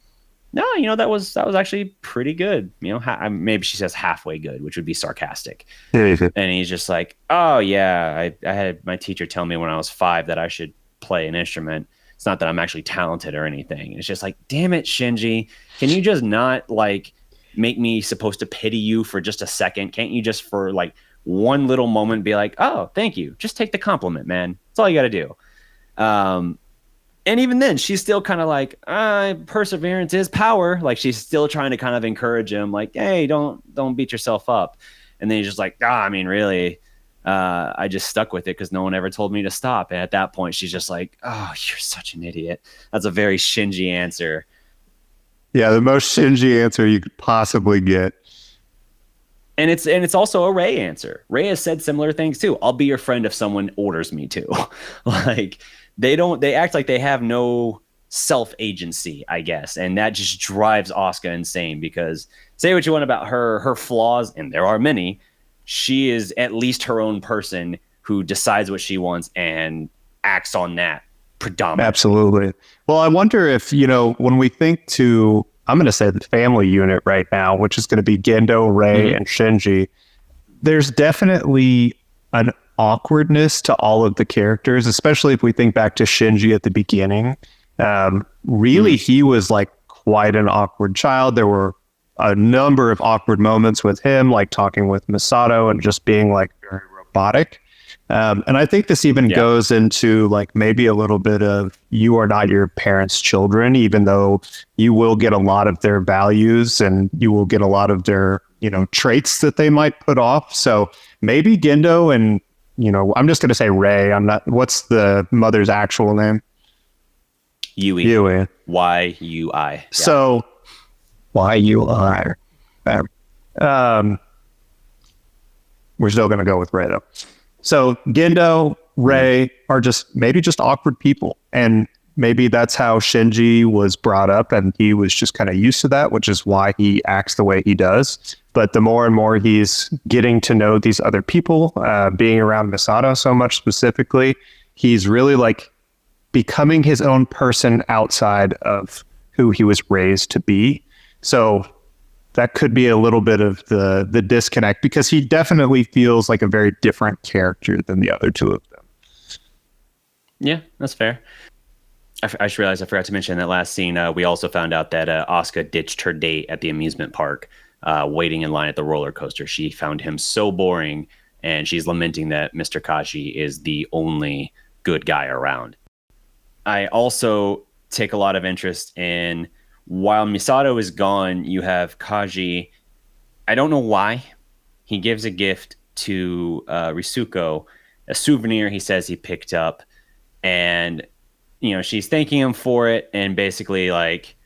no, that was actually pretty good. Maybe she says halfway good, which would be sarcastic. And he's just like, oh yeah, I had my teacher tell me when I was 5 that I should play an instrument. It's not that I'm actually talented or anything. It's just like, damn it, Shinji, can you just not like make me supposed to pity you for just a second? Can't you just for like one little moment be like, oh, thank you, just take the compliment, man. That's all you got to do. And even then, she's still kind of like, perseverance is power. Like she's still trying to kind of encourage him, like, hey, don't beat yourself up. And then he's just like, I mean, really, I just stuck with it because no one ever told me to stop. And at that point, she's just like, oh, you're such an idiot. That's a very Shinji answer. Yeah, the most Shinji answer you could possibly get. And it's also a Rei answer. Rei has said similar things too. I'll be your friend if someone orders me to. Like they act like they have no self-agency, I guess. And that just drives Asuka insane because say what you want about her flaws, and there are many, she is at least her own person who decides what she wants and acts on that predominantly. Absolutely. Well, I wonder if, when we think to, I'm going to say the family unit right now, which is going to be Gendo, Rei, and Shinji, there's definitely an awkwardness to all of the characters, especially if we think back to Shinji at the beginning. Really, he was like quite an awkward child. There were a number of awkward moments with him, like talking with Misato and just being like very robotic. And I think this even goes into like maybe a little bit of you are not your parents' children, even though you will get a lot of their values and you will get a lot of their, traits that they might put off. So maybe Gendo and, I'm just going to say Rei. What's the mother's actual name? Yui. Yui. Y-U-I. Yeah. So Y-U-I. We're still going to go with Rei though. So Gendo, Rei are just awkward people. And maybe that's how Shinji was brought up and he was just kind of used to that, which is why he acts the way he does. But the more and more he's getting to know these other people, being around Misato so much specifically, he's really like becoming his own person outside of who he was raised to be. So that could be a little bit of the disconnect because he definitely feels like a very different character than the other two of them. Yeah, that's fair. I just realized I forgot to mention in that last scene, we also found out that Asuka ditched her date at the amusement park, waiting in line at the roller coaster. She found him so boring, and she's lamenting that Mr. Kashi is the only good guy around. I also take a lot of interest in, while Misato is gone, you have Kaji. I don't know why. He gives a gift to Risuko, a souvenir he says he picked up, and she's thanking him for it, and basically like,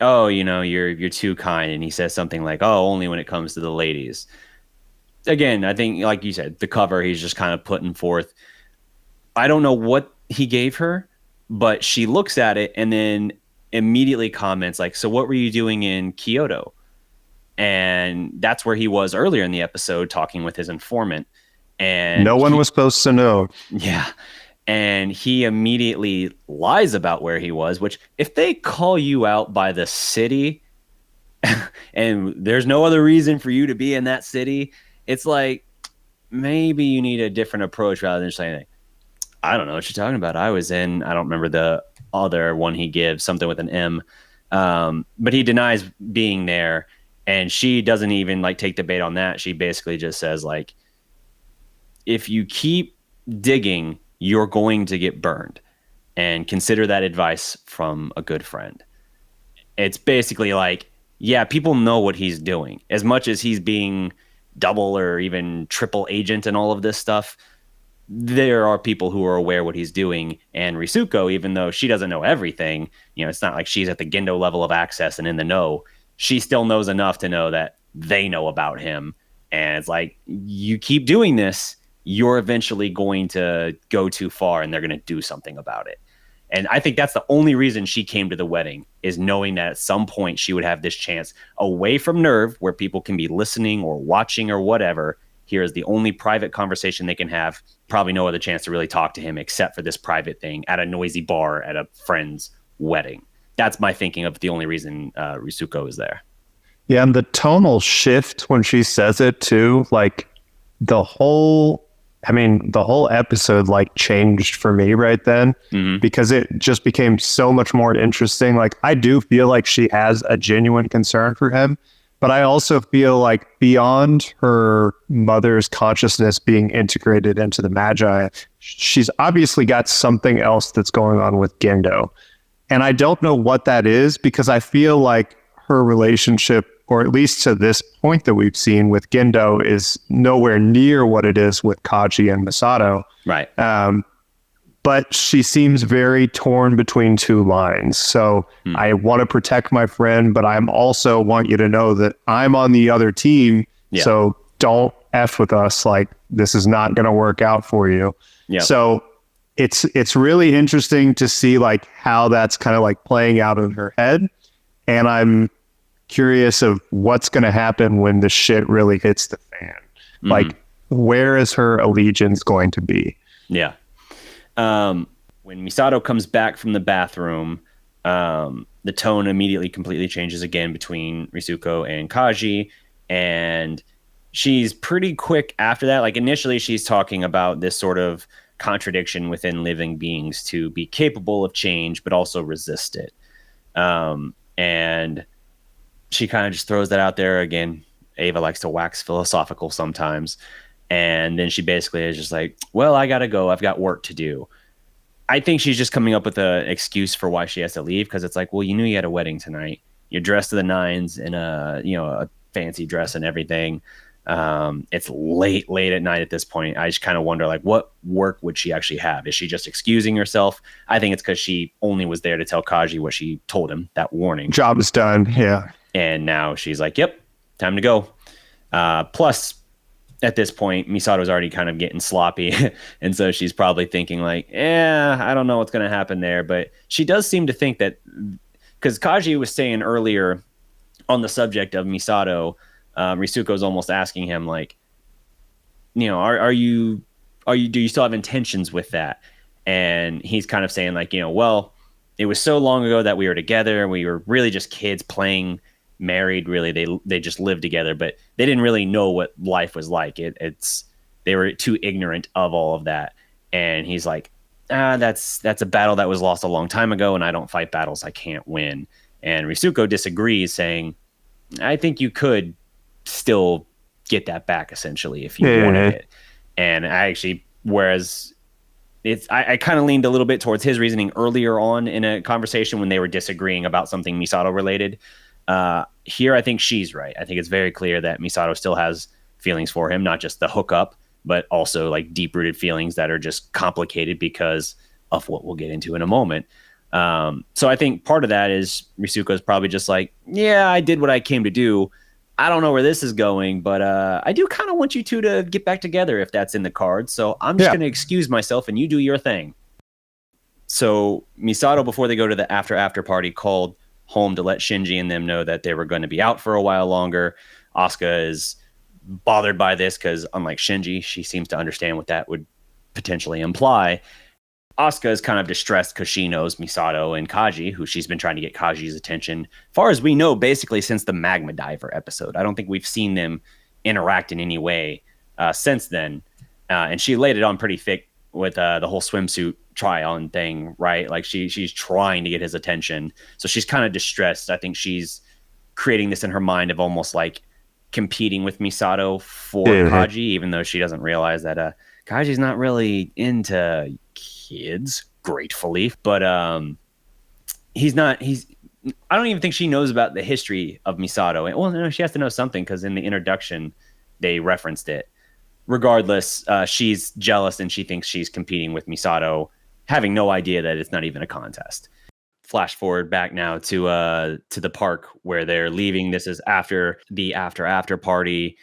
oh, you're too kind, and he says something like, oh, only when it comes to the ladies. Again, I think, like you said, the cover he's just kind of putting forth. I don't know what he gave her, but she looks at it and then immediately comments like, so what were you doing in Kyoto? And that's where he was earlier in the episode talking with his informant, and no one was supposed to know. Yeah. And he immediately lies about where he was, which if they call you out by the city and there's no other reason for you to be in that city, it's like, maybe you need a different approach rather than saying, I don't know what you're talking about. I don't remember the other one he gives, something with an M. But he denies being there, and she doesn't even like take the bait on that. She basically just says like, if you keep digging, you're going to get burned, and consider that advice from a good friend. It's basically like, yeah, people know what he's doing. As much as he's being double or even triple agent and all of this stuff, there are people who are aware what he's doing. And Risuko, even though she doesn't know everything, it's not like she's at the Gendo level of access and in the know. She still knows enough to know that they know about him. And it's like, you keep doing this, you're eventually going to go too far and they're going to do something about it. And I think that's the only reason she came to the wedding, is knowing that at some point she would have this chance away from Nerve, where people can be listening or watching or whatever. Here is the only private conversation they can have. Probably no other chance to really talk to him except for this private thing at a noisy bar at a friend's wedding. That's my thinking of the only reason Risuko is there. Yeah, and the tonal shift when she says it too, like the whole, the whole episode like changed for me right then because it just became so much more interesting. Like I do feel like she has a genuine concern for him, but I also feel like beyond her mother's consciousness being integrated into the Magi, she's obviously got something else that's going on with Gendo. And I don't know what that is because I feel like her relationship, or at least to this point that we've seen with Gendo, is nowhere near what it is with Kaji and Misato. Right. But she seems very torn between two lines. So I want to protect my friend, but I'm also want you to know that I'm on the other team. Yeah. So don't F with us. Like, this is not going to work out for you. Yeah. So it's really interesting to see like how that's kind of like playing out in her head. And I'm curious of what's going to happen when the shit really hits the fan. Like, where is her allegiance going to be? Yeah. When Misato comes back from the bathroom, the tone immediately completely changes again between Risuko and Kaji. And she's pretty quick after that. Like initially she's talking about this sort of contradiction within living beings to be capable of change, but also resist it. And she kind of just throws that out there again. Ava likes to wax philosophical sometimes. And then she basically is just like, well, I got to go. I've got work to do. I think she's just coming up with an excuse for why she has to leave. Cause it's like, well, you knew you had a wedding tonight. You're dressed to the nines in a fancy dress and everything. It's late at night at this point. I just kind of wonder, like, what work would she actually have? Is she just excusing herself? I think it's because she only was there to tell Kaji what she told him, that warning. Job is done. Yeah. And now she's like, yep, time to go. Plus, at this point, Misato's already kind of getting sloppy. And so she's probably thinking like, I don't know what's going to happen there. But she does seem to think that, because Kaji was saying earlier on the subject of Misato, Risuko's almost asking him like, do you still have intentions with that? And he's kind of saying like, well, it was so long ago that we were together. We were really just kids playing married. Really, they just lived together, but they didn't really know what life was like. They were too ignorant of all of that. And he's like, that's a battle that was lost a long time ago, and I don't fight battles I can't win. And Risuko disagrees, saying, I think you could still get that back essentially if you wanted it. And I actually, whereas I kind of leaned a little bit towards his reasoning earlier on in a conversation when they were disagreeing about something Misato related. Here, I think she's right. I think it's very clear that Misato still has feelings for him, not just the hookup, but also like deep-rooted feelings that are just complicated because of what we'll get into in a moment. So I think part of that is Risuko's probably just like, yeah, I did what I came to do. I don't know where this is going, but I do kind of want you two to get back together if that's in the cards. So I'm just going to excuse myself and you do your thing. So Misato, before they go to the after party, called home to let Shinji and them know that they were going to be out for a while longer. Asuka is bothered by this because, unlike Shinji, she seems to understand what that would potentially imply. Asuka is kind of distressed because she knows Misato and Kaji, who she's been trying to get Kaji's attention, far as we know, basically since the Magma Diver episode. I don't think we've seen them interact in any way since then. And she laid it on pretty thick with the whole swimsuit try-on thing, right? Like she's trying to get his attention. So she's kind of distressed. I think she's creating this in her mind of almost like competing with Misato for Kaji, even though she doesn't realize that Kaji's not really into kids, gratefully, but I don't even think she knows about the history of Misato. Well, no, she has to know something because in the introduction they referenced it. Regardless, she's jealous and she thinks she's competing with Misato, having no idea that it's not even a contest. Flash forward back now to the park where they're leaving. This is after the after party.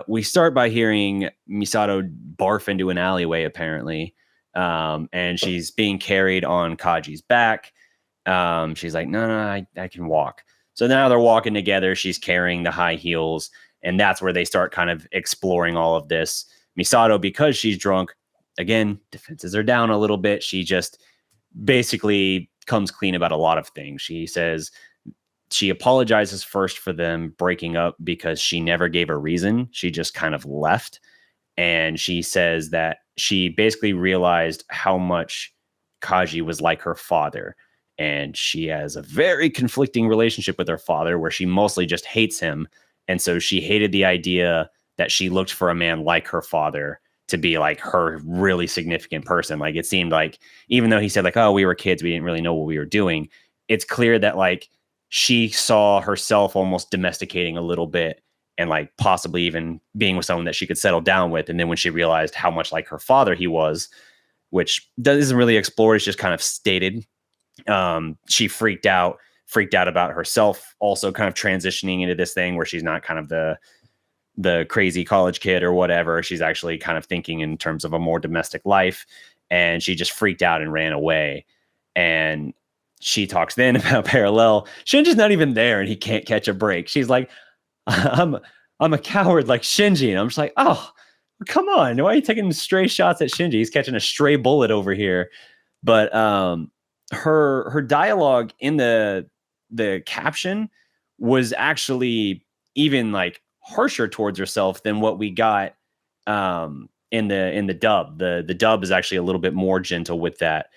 We start by hearing Misato barf into an alleyway, apparently. And she's being carried on Kaji's back. She's like, no, I can walk. So now they're walking together. She's carrying the high heels. And that's where they start kind of exploring all of this. Misato, because she's drunk, again, defenses are down a little bit. She just basically comes clean about a lot of things. She says she apologizes first for them breaking up because she never gave a reason. She just kind of left. And she says that she basically realized how much Kaji was like her father. And she has a very conflicting relationship with her father where she mostly just hates him. And so she hated the idea that she looked for a man like her father to be like her really significant person. Like it seemed like, even though he said like, oh, we were kids, we didn't really know what we were doing. It's clear that like she saw herself almost domesticating a little bit and like possibly even being with someone that she could settle down with. And then when she realized how much like her father he was, which isn't really explored, it's just kind of stated, she freaked out about herself also kind of transitioning into this thing where she's not kind of the crazy college kid or whatever. She's actually kind of thinking in terms of a more domestic life, and she just freaked out and ran away. And she talks then about Parallel. Shinji's not even there and he can't catch a break. She's like, I'm a coward like Shinji. And I'm just like, oh, come on. Why are you taking stray shots at Shinji? He's catching a stray bullet over here. But her dialogue in the caption was actually even like harsher towards herself than what we got in the dub. The dub is actually a little bit more gentle with that.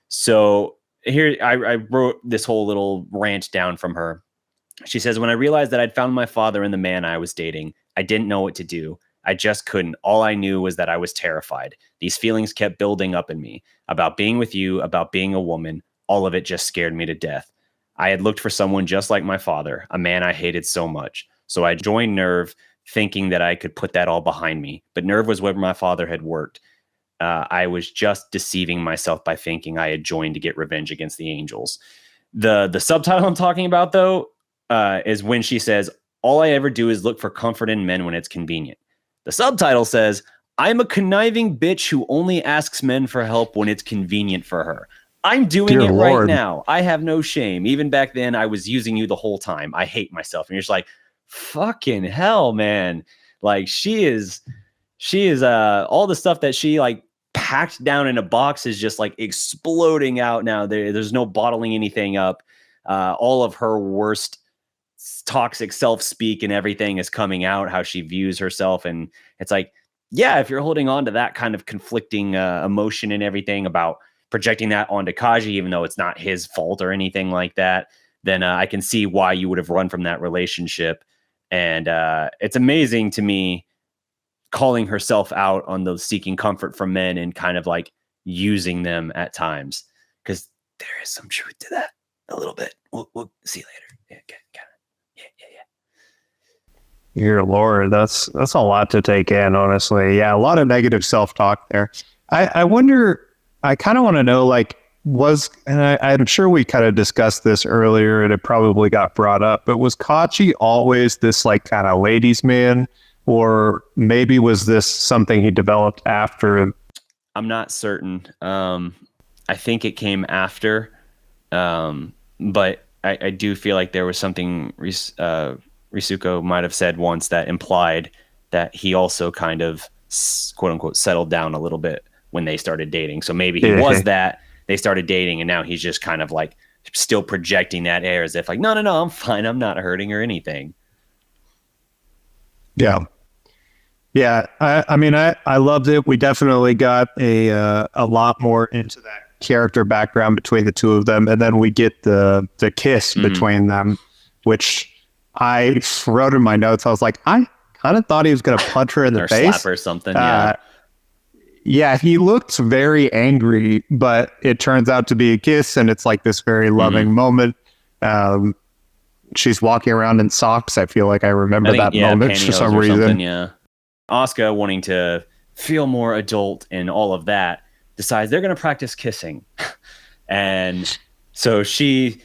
So here I wrote this whole little rant down from her. She says, when I realized that I'd found my father in the man I was dating, I didn't know what to do. I just couldn't. All I knew was that I was terrified. These feelings kept building up in me about being with you, about being a woman. All of it just scared me to death. I had looked for someone just like my father, a man I hated so much. So I joined Nerve thinking that I could put that all behind me. But Nerve was where my father had worked. I was just deceiving myself by thinking I had joined to get revenge against the angels. The subtitle I'm talking about, though, is when she says, all I ever do is look for comfort in men when it's convenient. The subtitle says, I'm a conniving bitch who only asks men for help when it's convenient for her. I'm doing Dear it Lord. right now. I have no shame. Even back then, I was using you the whole time. I hate myself. And you're just like, fucking hell, man. Like she is all the stuff that she like packed down in a box is just like exploding out now. There's no bottling anything up. All of her worst toxic self-speak and everything is coming out, how she views herself. And it's like, yeah, if you're holding on to that kind of conflicting emotion and everything about projecting that onto Kaji, even though it's not his fault or anything like that, then I can see why you would have run from that relationship. And it's amazing to me calling herself out on the seeking comfort from men and kind of like using them at times, because there is some truth to that a little bit. We'll see later. Yeah, kind of. Yeah. Dear Lord, that's a lot to take in, honestly. Yeah, a lot of negative self-talk there. I wonder, I kind of want to know, like, I'm sure we kind of discussed this earlier and it probably got brought up, but was Kachi always this like kind of ladies' man, or maybe was this something he developed after? I'm not certain. I think it came after, but I do feel like there was something Risuko might have said once that implied that he also kind of quote unquote settled down a little bit when they started dating. So maybe he was that. They started dating and now he's just kind of like still projecting that air as if like, no, I'm fine. I'm not hurting or anything. Yeah. Yeah. I mean, I loved it. We definitely got a lot more into that character background between the two of them. And then we get the kiss between them, which I wrote in my notes. I was like, I kind of thought he was going to punch her in the or face. Slap or something. Yeah. Yeah, he looked very angry, but it turns out to be a kiss, and it's like this very loving moment. She's walking around in socks. I feel like I remember that moment for some reason. Yeah. Asuka, wanting to feel more adult and all of that, decides they're going to practice kissing. And so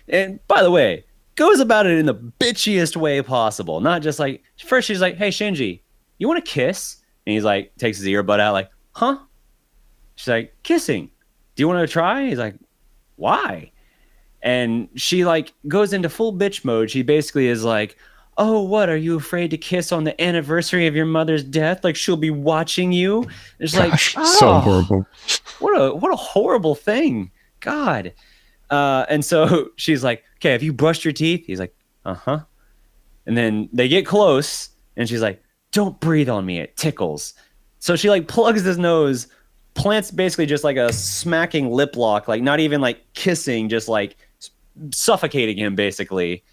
and by the way, goes about it in the bitchiest way possible. Not just like, first she's like, hey, Shinji, you want to kiss? And he's like, takes his earbud out like, huh? She's like, kissing. Do you want to try? He's like, why? And she like goes into full bitch mode. She basically is like, oh, what? Are you afraid to kiss on the anniversary of your mother's death? Like she'll be watching you. It's like, so horrible. What a horrible thing. God. And so she's like, okay, have you brushed your teeth? He's like, uh-huh. And then they get close and she's like, don't breathe on me. It tickles. So she like plugs his nose, plants basically just like a smacking lip lock, like not even like kissing, just like suffocating him basically.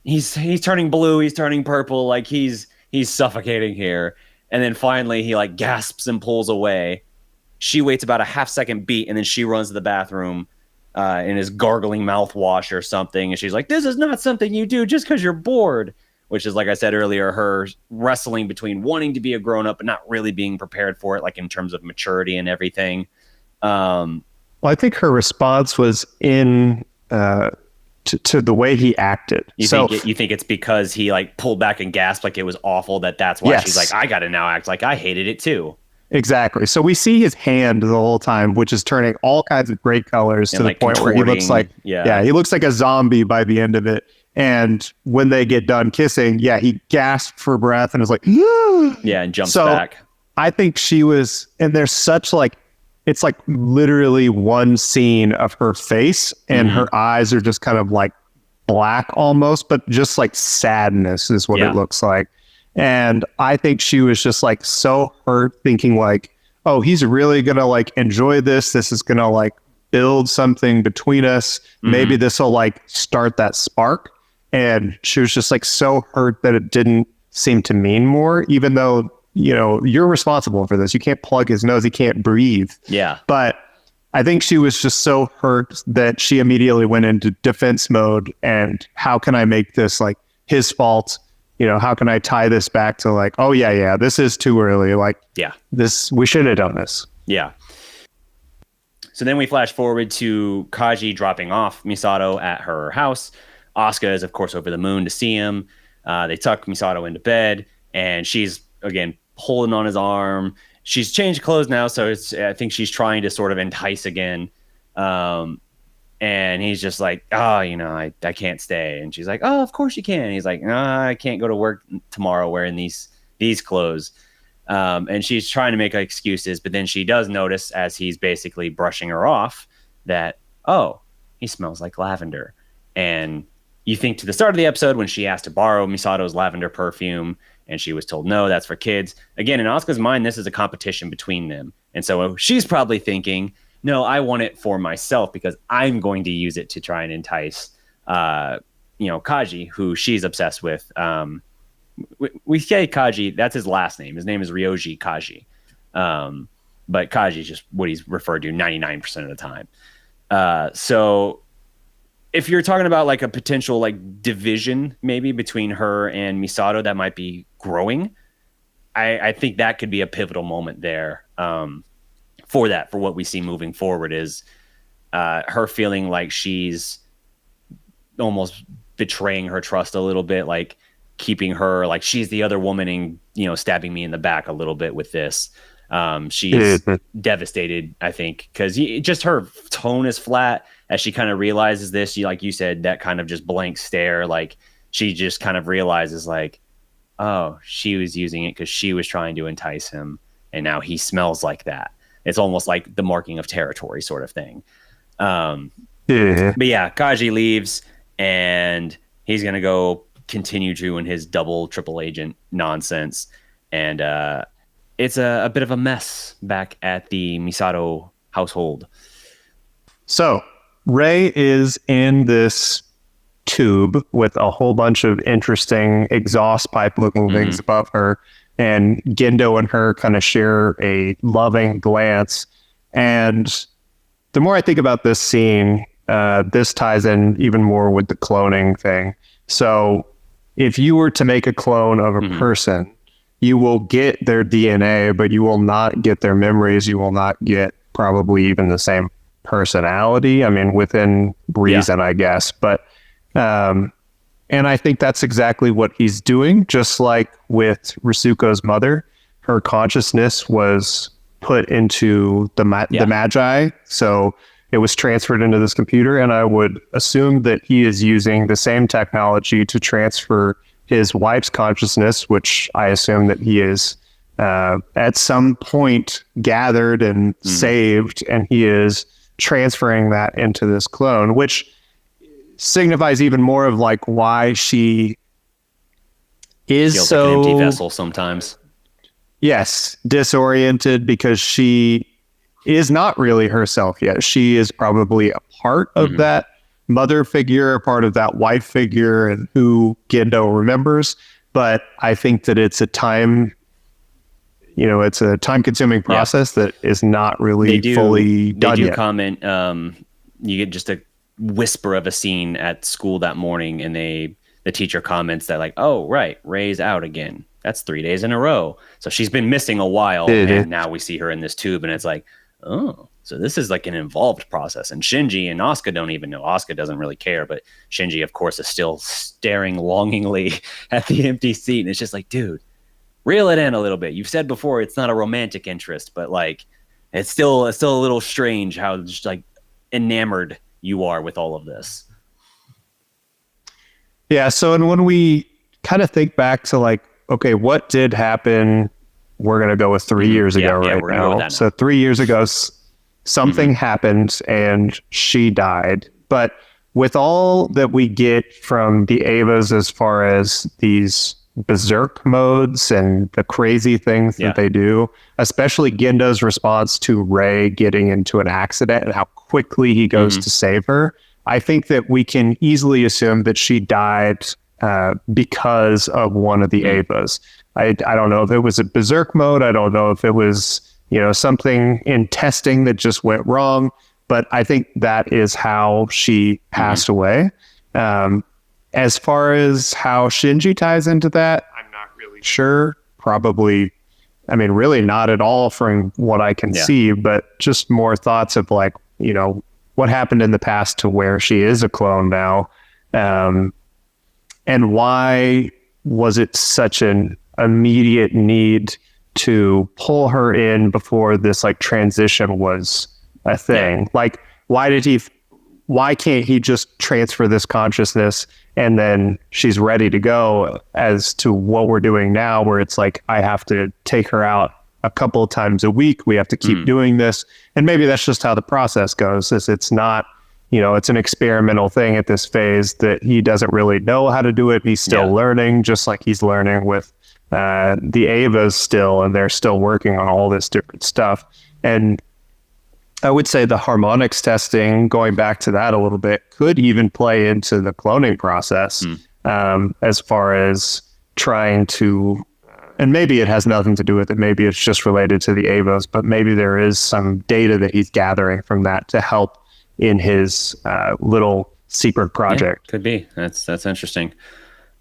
He's turning blue, he's turning purple, like he's suffocating here. And then finally he like gasps and pulls away. She waits about a half-second beat and then she runs to the bathroom in his gargling mouthwash or something. And she's like, this is not something you do just because you're bored. Which is, like I said earlier, her wrestling between wanting to be a grown-up but not really being prepared for it, like in terms of maturity and everything. Well, I think her response was in to the way he acted. You think it's because he like pulled back and gasped like it was awful, that's why she's like, I got to now act like I hated it too. Exactly. So we see his hand the whole time, which is turning all kinds of great colors and to like the point where he looks like, he looks like a zombie by the end of it. And when they get done kissing, he gasped for breath and is like, and jumps back. I think she was, and there's such like, it's like literally one scene of her face and her eyes are just kind of like black almost, but just like sadness is what it looks like. And I think she was just like so hurt, thinking like, oh, he's really going to like enjoy this. This is going to like build something between us. Maybe this will like start that spark. And she was just like so hurt that it didn't seem to mean more, even though, you know, you're responsible for this. You can't plug his nose. He can't breathe. Yeah. But I think she was just so hurt that she immediately went into defense mode. And how can I make this like his fault? You know, how can I tie this back to like, oh, this is too early. Like, this, we should have done this. Yeah. So then we flash forward to Kaji dropping off Misato at her house. Asuka is, of course, over the moon to see him. They tuck Misato into bed, and she's, again, holding on his arm. She's changed clothes now, so I think she's trying to sort of entice again. And he's just like, I can't stay. And she's like, oh, of course you can. And he's like, no, I can't go to work tomorrow wearing these clothes. And she's trying to make excuses, but then she does notice as he's basically brushing her off that, oh, he smells like lavender. And you think to the start of the episode when she asked to borrow Misato's lavender perfume and she was told, no, that's for kids. Again, in Asuka's mind, this is a competition between them. And so she's probably thinking, no, I want it for myself because I'm going to use it to try and entice, Kaji, who she's obsessed with. We say Kaji, that's his last name. His name is Ryoji Kaji. But Kaji is just what he's referred to 99% of the time. So if you're talking about like a potential like division maybe between her and Misato that might be growing, I think that could be a pivotal moment there for what we see moving forward is her feeling like she's almost betraying her trust a little bit, like keeping her like she's the other woman and, stabbing me in the back a little bit with this. She's devastated, I think, because just her tone is flat as she kind of realizes this. Like you said, that kind of just blank stare, like she just kind of realizes like, oh, she was using it because she was trying to entice him, and now he smells like that. It's almost like the marking of territory sort of thing. But yeah, Kaji leaves, and he's gonna go continue doing his double, triple agent nonsense, and it's a bit of a mess back at the Misato household. So Rei is in this tube with a whole bunch of interesting exhaust pipe looking things above her, and Gendo and her kind of share a loving glance. And the more I think about this scene, this ties in even more with the cloning thing. So if you were to make a clone of a person, you will get their DNA, but you will not get their memories. You will not get probably even the same personality. I mean, within reason, I guess. But, and I think that's exactly what he's doing. Just like with Risuko's mother, her consciousness was put into the Magi. So it was transferred into this computer. And I would assume that he is using the same technology to transfer his wife's consciousness, which I assume that he is at some point gathered and saved, and he is transferring that into this clone, which signifies even more of like why she is Feels so, like an empty vessel sometimes. yes, disoriented, because she is not really herself yet. She is probably a part of that mother figure, a part of that wife figure, and who Gendo remembers. But I think that it's a time, it's a time-consuming process that is not really fully done They do yet. comment. You get just a whisper of a scene at school that morning, and the teacher comments that like, "Oh, right, Ray's out again. That's 3 days in a row. So she's been missing a while, and now we see her in this tube, and it's like, oh, so this is like an involved process." And Shinji and Asuka don't even know. Asuka doesn't really care, but Shinji, of course, is still staring longingly at the empty seat, and it's just like, dude, reel it in a little bit. You've said before it's not a romantic interest, but like, it's still a little strange how just like enamored you are with all of this. Yeah. So, and when we kind of think back to like, okay, what did happen? We're going to go with 3 years ago right now. So 3 years ago, something happened and she died. But with all that we get from the Avas as far as these berserk modes and the crazy things that they do, especially Gendo's response to Rey getting into an accident and how quickly he goes to save her, I think that we can easily assume that she died because of one of the Avas. I don't know if it was a berserk mode. I don't know if it was, something in testing that just went wrong. But I think that is how she passed away. As far as how Shinji ties into that, I'm not really sure. Probably, really not at all from what I can see, but just more thoughts of like, what happened in the past to where she is a clone now. And why was it such an immediate need to pull her in before this like transition was a thing? Like, why can't he just transfer this consciousness and then she's ready to go, as to what we're doing now, where it's like, I have to take her out a couple of times a week. We have to keep doing this. And maybe that's just how the process goes. It's not, it's an experimental thing at this phase that he doesn't really know how to do it. He's still learning, just like he's learning with the Avas still, and they're still working on all this different stuff. And I would say the harmonics testing, going back to that a little bit, could even play into the cloning process as far as trying to, and maybe it has nothing to do with it. Maybe it's just related to the Avos, but maybe there is some data that he's gathering from that to help in his little secret project. Could be. That's interesting.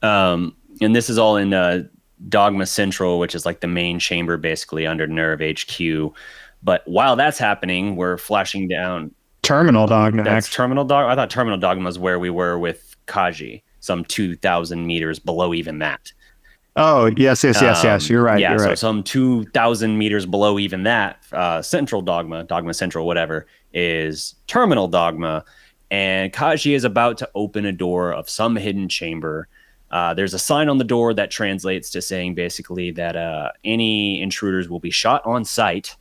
And this is all in Dogma Central, which is like the main chamber basically under Nerve HQ. But while that's happening, we're flashing down. Terminal Dogma. That's Terminal Dogma. I thought Terminal Dogma is where we were with Kaji, some 2,000 meters below even that. Oh, yes. You're right. Yeah, you're so right. some 2,000 meters below even that, Central Dogma, Dogma Central, whatever, is Terminal Dogma. And Kaji is about to open a door of some hidden chamber. There's a sign on the door that translates to saying basically that any intruders will be shot on sight.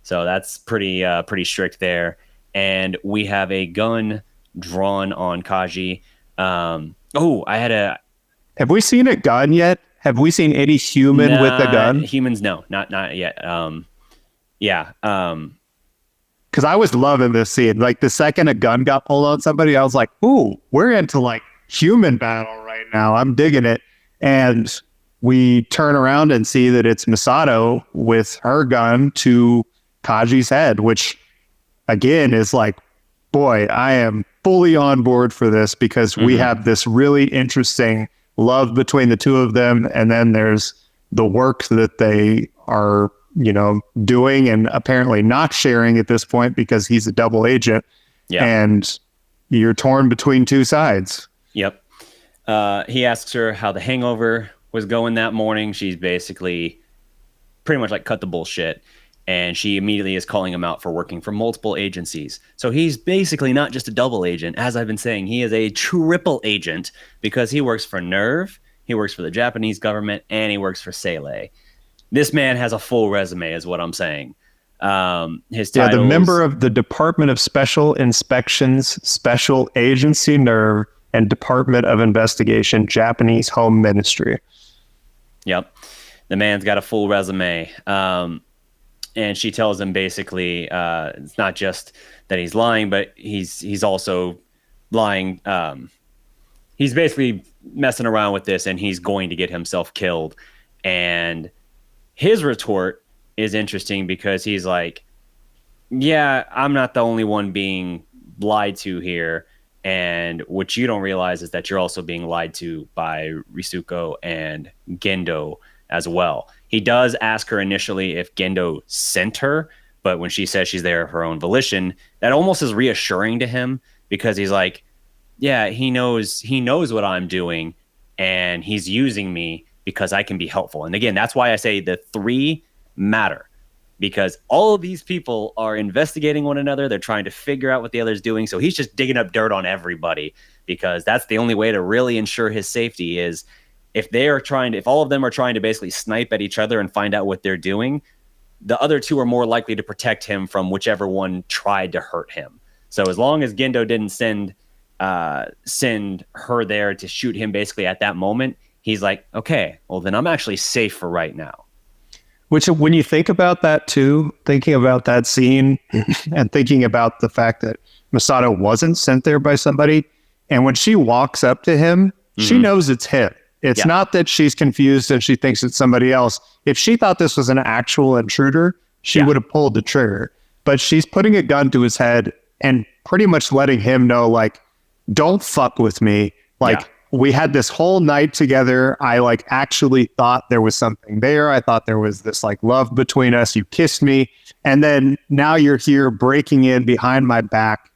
So that's pretty strict there. And we have a gun drawn on Kaji. Have we seen a gun yet? Have we seen any human with a gun? Humans, no, not yet. Because I was loving this scene. Like the second a gun got pulled on somebody, I was like, ooh, we're into like human battle right now. I'm digging it. And we turn around and see that it's Misato with her gun to Kaji's head, which again is like, boy, I am fully on board for this, because we have this really interesting love between the two of them. And then there's the work that they are, doing and apparently not sharing at this point, because he's a double agent. And you're torn between two sides. Yep. He asks her how the hangover was going that morning. She's basically pretty much like cut the bullshit. And she immediately is calling him out for working for multiple agencies. So he's basically not just a double agent. As I've been saying, he is a triple agent, because he works for Nerve, he works for the Japanese government, and he works for Sele. This man has a full resume, is what I'm saying. His Yeah, the member titles, of the Department of Special Inspections, Special Agency Nerve, and Department of Investigation, Japanese Home Ministry. yep, the man's got a full resume. And she tells him basically it's not just that he's lying, but he's also lying. He's basically messing around with this, and he's going to get himself killed. And his retort is interesting because he's like, yeah, I'm not the only one being lied to here. And what you don't realize is that you're also being lied to by Risuko and Gendo as well. He does ask her initially if Gendo sent her, but when she says she's there of her own volition, that almost is reassuring to him because he's like, yeah, he knows what I'm doing and he's using me because I can be helpful. And again, that's why I say the three matter because all of these people are investigating one another. They're trying to figure out what the other's doing. So he's just digging up dirt on everybody because that's the only way to really ensure his safety is if all of them are trying to basically snipe at each other and find out what they're doing, the other two are more likely to protect him from whichever one tried to hurt him. So as long as Gendo didn't send her there to shoot him basically at that moment, he's like, okay, well then I'm actually safe for right now. Which, when you think about that too, thinking about that scene and thinking about the fact that Masato wasn't sent there by somebody, and when she walks up to him, she knows it's him. It's not that she's confused and she thinks it's somebody else. If she thought this was an actual intruder, she would have pulled the trigger. But she's putting a gun to his head and pretty much letting him know, like, don't fuck with me. Like, we had this whole night together. I actually thought there was something there. I thought there was this love between us. You kissed me. And then now you're here breaking in behind my back,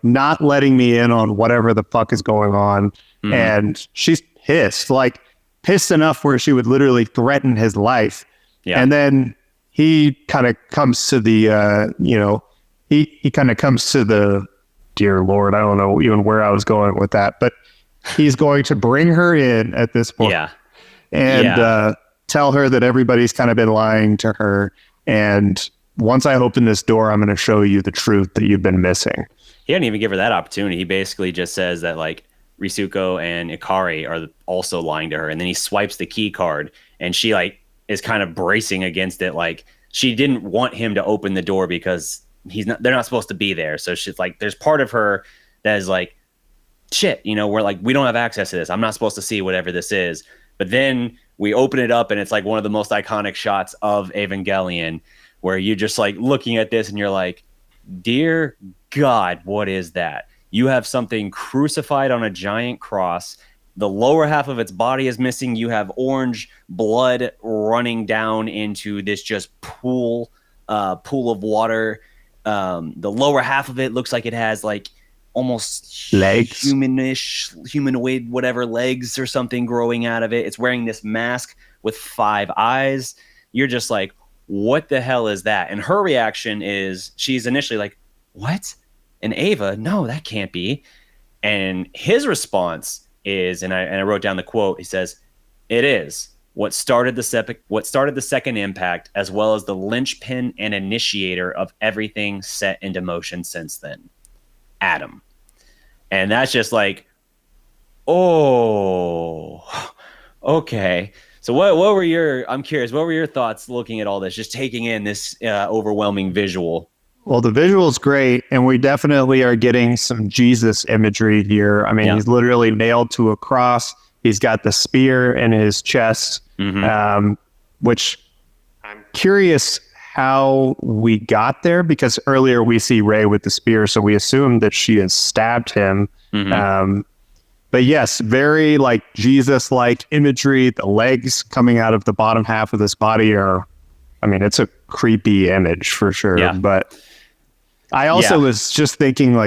not letting me in on whatever the fuck is going on. And she's pissed, pissed enough where she would literally threaten his life. And then he kind of comes to the, he kind of comes to the, dear Lord, I don't know even where I was going with that, but he's going to bring her in at this point and tell her that everybody's kind of been lying to her. And once I open this door, I'm going to show you the truth that you've been missing. He didn't even give her that opportunity. He basically just says that Risuko and Ikari are also lying to her. And then he swipes the key card and she is kind of bracing against it. She didn't want him to open the door because they're not supposed to be there. So she's there's part of her that is shit, we're we don't have access to this. I'm not supposed to see whatever this is. But then we open it up and it's one of the most iconic shots of Evangelion where you're just looking at this and you're like, dear God, what is that? You have something crucified on a giant cross. The lower half of its body is missing. You have orange blood running down into this just pool of water. The lower half of it looks like it has almost legs, humanoid, whatever, legs or something growing out of it. It's wearing this mask with 5 eyes. You're just like, what the hell is that? And her reaction is she's initially like, what? An Ava? No, that can't be. And his response is, and I wrote down the quote. He says, "It is what started the second impact, as well as the linchpin and initiator of everything set into motion since then. Adam." And that's just oh, okay. So I'm curious, what were your thoughts looking at all this, just taking in this overwhelming visual? Well, the visual's great, and we definitely are getting some Jesus imagery here. I mean, he's literally nailed to a cross. He's got the spear in his chest, which I'm curious how we got there, because earlier we see Rey with the spear, so we assume that she has stabbed him. But yes, very Jesus-like imagery. The legs coming out of the bottom half of this body are, I mean, it's a creepy image for sure. Yeah. But I also was just thinking,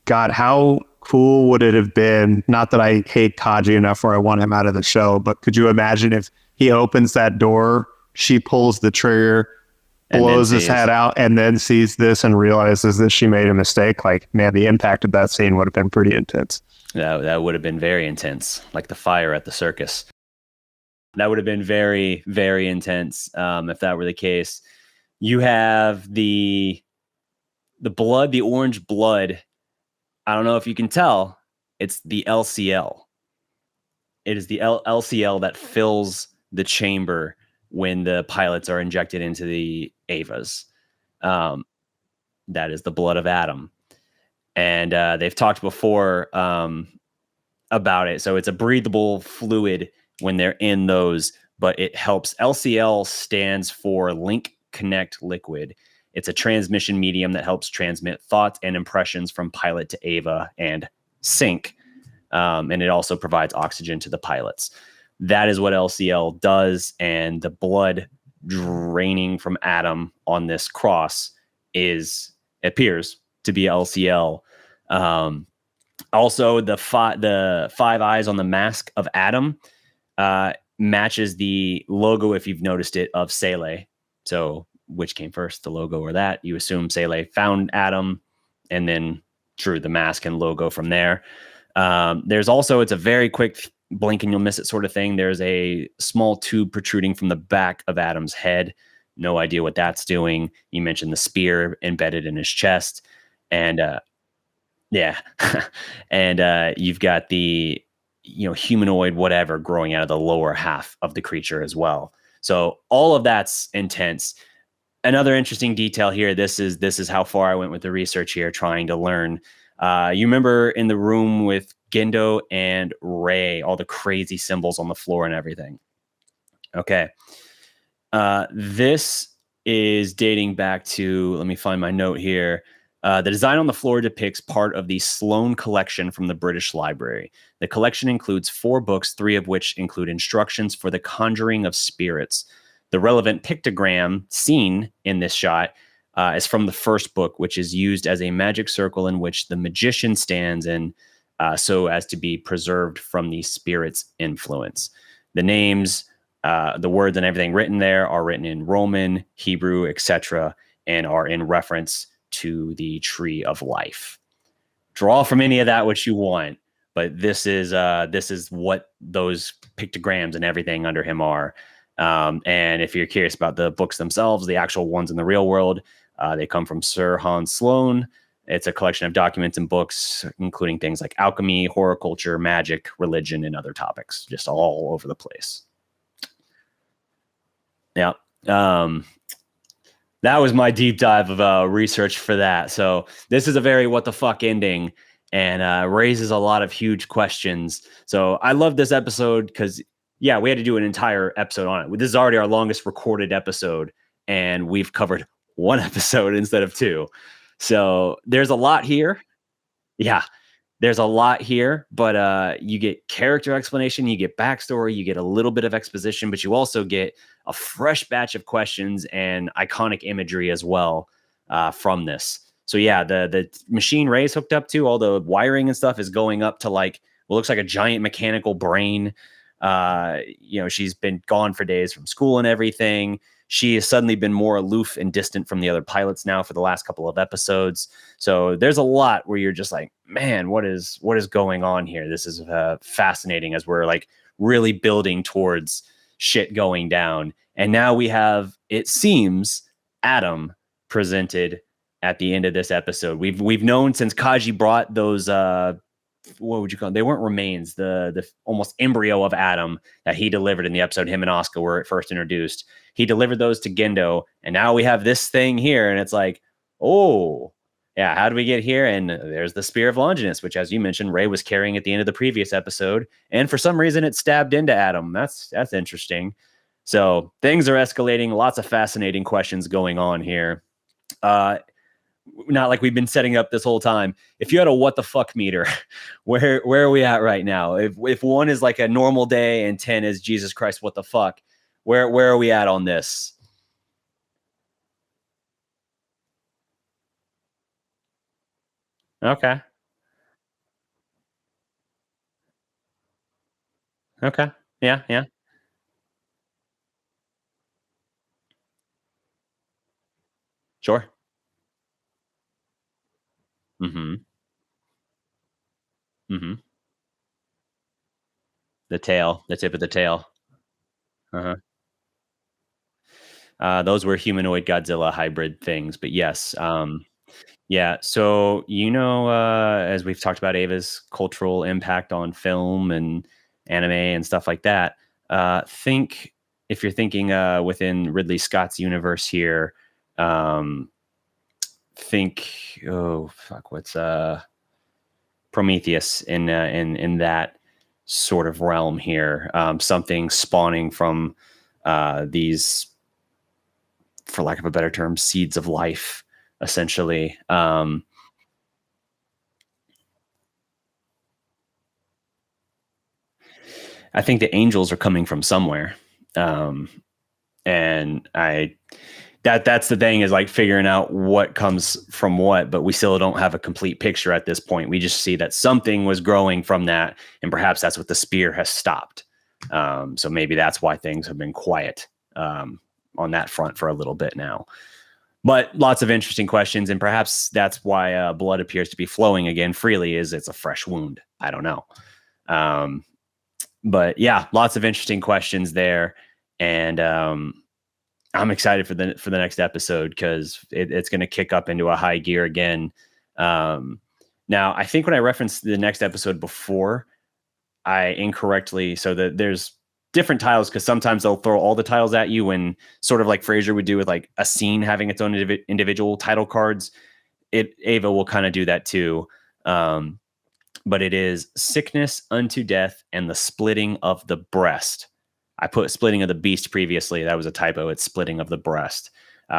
God, how cool would it have been? Not that I hate Kaji enough where I want him out of the show, but could you imagine if he opens that door, she pulls the trigger, blows his head out, and then sees this and realizes that she made a mistake? Man, the impact of that scene would have been pretty intense. That would have been very intense, like the fire at the circus. That would have been very, very intense if that were the case. You have the blood, the orange blood. I don't know if you can tell. It's the LCL. It is the LCL that fills the chamber when the pilots are injected into the Avas. Um, that is the blood of Adam. And they've talked before about it. So it's a breathable fluid when they're in those, but it helps. LCL stands for Link Connect Liquid. It's a transmission medium that helps transmit thoughts and impressions from pilot to Ava and sync. And it also provides oxygen to the pilots. That is what LCL does. And the blood draining from Adam on this cross appears to be LCL. Also, the five eyes on the mask of Adam matches the logo, if you've noticed it, of Sele. So, which came first, the logo or that? You assume Sele found Adam, and then drew the mask and logo from there. There's also, it's a very quick blink and you'll miss it sort of thing. There's a small tube protruding from the back of Adam's head. No idea what that's doing. You mentioned the spear embedded in his chest, and yeah, and you've got the humanoid whatever growing out of the lower half of the creature as well. So all of that's intense. Another interesting detail here. This is how far I went with the research here, trying to learn. You remember in the room with Gendo and Ray, all the crazy symbols on the floor and everything. Okay. This is dating back to, let me find my note here. The design on the floor depicts part of the Sloan collection from the British Library. The collection includes 4 books, 3 of which include instructions for the conjuring of spirits. The relevant pictogram seen in this shot is from the first book, which is used as a magic circle in which the magician stands in, so as to be preserved from the spirit's influence. The names, the words and everything written there are written in Roman, Hebrew, etc., and are in reference to the tree of life. Draw from any of that what you want, but this is what those pictograms and everything under him are. And if you're curious about the books themselves, the actual ones in the real world, they come from Sir Hans Sloane. It's a collection of documents and books, including things like alchemy, horticulture, magic, religion, and other topics, just all over the place. Yeah. That was my deep dive of research for that. So this is a very what the fuck ending, and raises a lot of huge questions. So I love this episode because, yeah, we had to do an entire episode on it. This is already our longest recorded episode, and we've covered 1 episode instead of 2. So there's a lot here. Yeah, there's a lot here, but you get character explanation, you get backstory, you get a little bit of exposition, but you also get a fresh batch of questions and iconic imagery as well from this. So yeah, the machine Ray's hooked up to, all the wiring and stuff is going up to like what looks like a giant mechanical brain. She's been gone for days from school and everything. She has suddenly been more aloof and distant from the other pilots now for the last couple of episodes. So there's a lot where you're just like, man, what is going on here? This is fascinating as we're like really building towards shit going down. And now we have, it seems, Adam presented at the end of this episode. We've known since Kaji brought those what would you call them? They weren't remains, the almost embryo of Adam that he delivered in the episode. Him and Asuka were first introduced. He delivered those to Gendo, and now we have this thing here, and it's like, oh, yeah, how do we get here? And there's the Spear of Longinus, which, as you mentioned, Ray was carrying at the end of the previous episode, and for some reason it stabbed into Adam. That's interesting. So things are escalating. Lots of fascinating questions going on here. Not like we've been setting up this whole time. If you had a what the fuck meter, where are we at right now? If 1 is like a normal day and 10 is Jesus Christ, what the fuck? Where are we at on this? Okay. Okay. Yeah. Yeah. Sure. Mm-hmm. Mm-hmm. The tail, the tip of the tail. Uh-huh. Those were humanoid Godzilla hybrid things. But yes, yeah. So, as we've talked about Ava's cultural impact on film and anime and stuff like that, think if you're thinking within Ridley Scott's universe here, think, oh, fuck, what's Prometheus in that sort of realm here, something spawning from these, for lack of a better term, seeds of life, essentially. I think the angels are coming from somewhere, and that's the thing, is like figuring out what comes from what, but we still don't have a complete picture at this point. We just see that something was growing from that, and perhaps that's what the spear has stopped. So maybe that's why things have been quiet on that front for a little bit now. But lots of interesting questions, and perhaps that's why blood appears to be flowing again freely, is it's a fresh wound. I don't know. But yeah, lots of interesting questions there. And I'm excited for the next episode, because it's going to kick up into a high gear again. Now, I think when I referenced the next episode before, I incorrectly, so that there's different tiles, because sometimes they'll throw all the tiles at you, when sort of like Frasier would do with like a scene having its own individual title cards. Ava will kind of do that too. But it is sickness unto death and the splitting of the breast. I put splitting of the beast previously. That was a typo. It's splitting of the breast,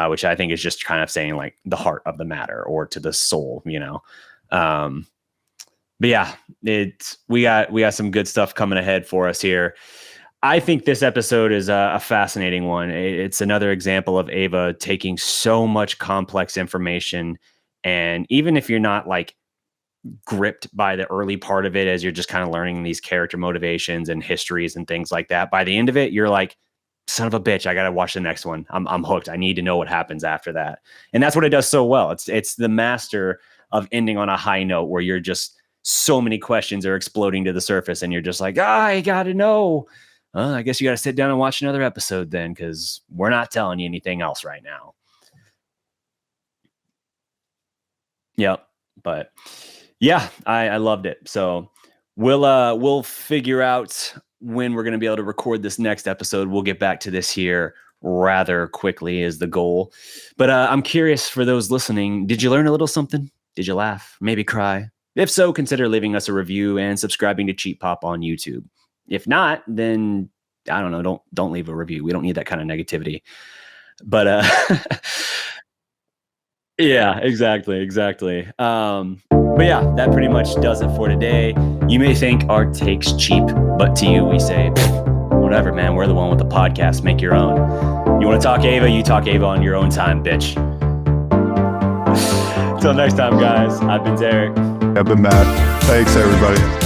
which I think is just kind of saying like the heart of the matter, or to the soul, But yeah, we got some good stuff coming ahead for us here. I think this episode is a fascinating one. It's another example of Ava taking so much complex information, and even if you're not like gripped by the early part of it, as you're just kind of learning these character motivations and histories and things like that, by the end of it, you're like, son of a bitch, I got to watch the next one. I'm hooked. I need to know what happens after that. And that's what it does so well. It's the master of ending on a high note, where you're just, so many questions are exploding to the surface, and you're just like, I got to know. I guess you got to sit down and watch another episode then, because we're not telling you anything else right now. Yep. But yeah, I loved it. So we'll figure out when we're going to be able to record this next episode. We'll get back to this here rather quickly, is the goal. But I'm curious, for those listening, did you learn a little something? Did you laugh? Maybe cry? If so, consider leaving us a review and subscribing to Cheap Pop on YouTube. If not, then I don't know. Don't leave a review. We don't need that kind of negativity. But yeah, exactly. But yeah, that pretty much does it for today. You may think our take's cheap, but to you we say, whatever, man. We're the one with the podcast. Make your own. You want to talk Ava? You talk Ava on your own time, bitch. Until next time, guys. I've been Derek. I've been Matt. Thanks, everybody.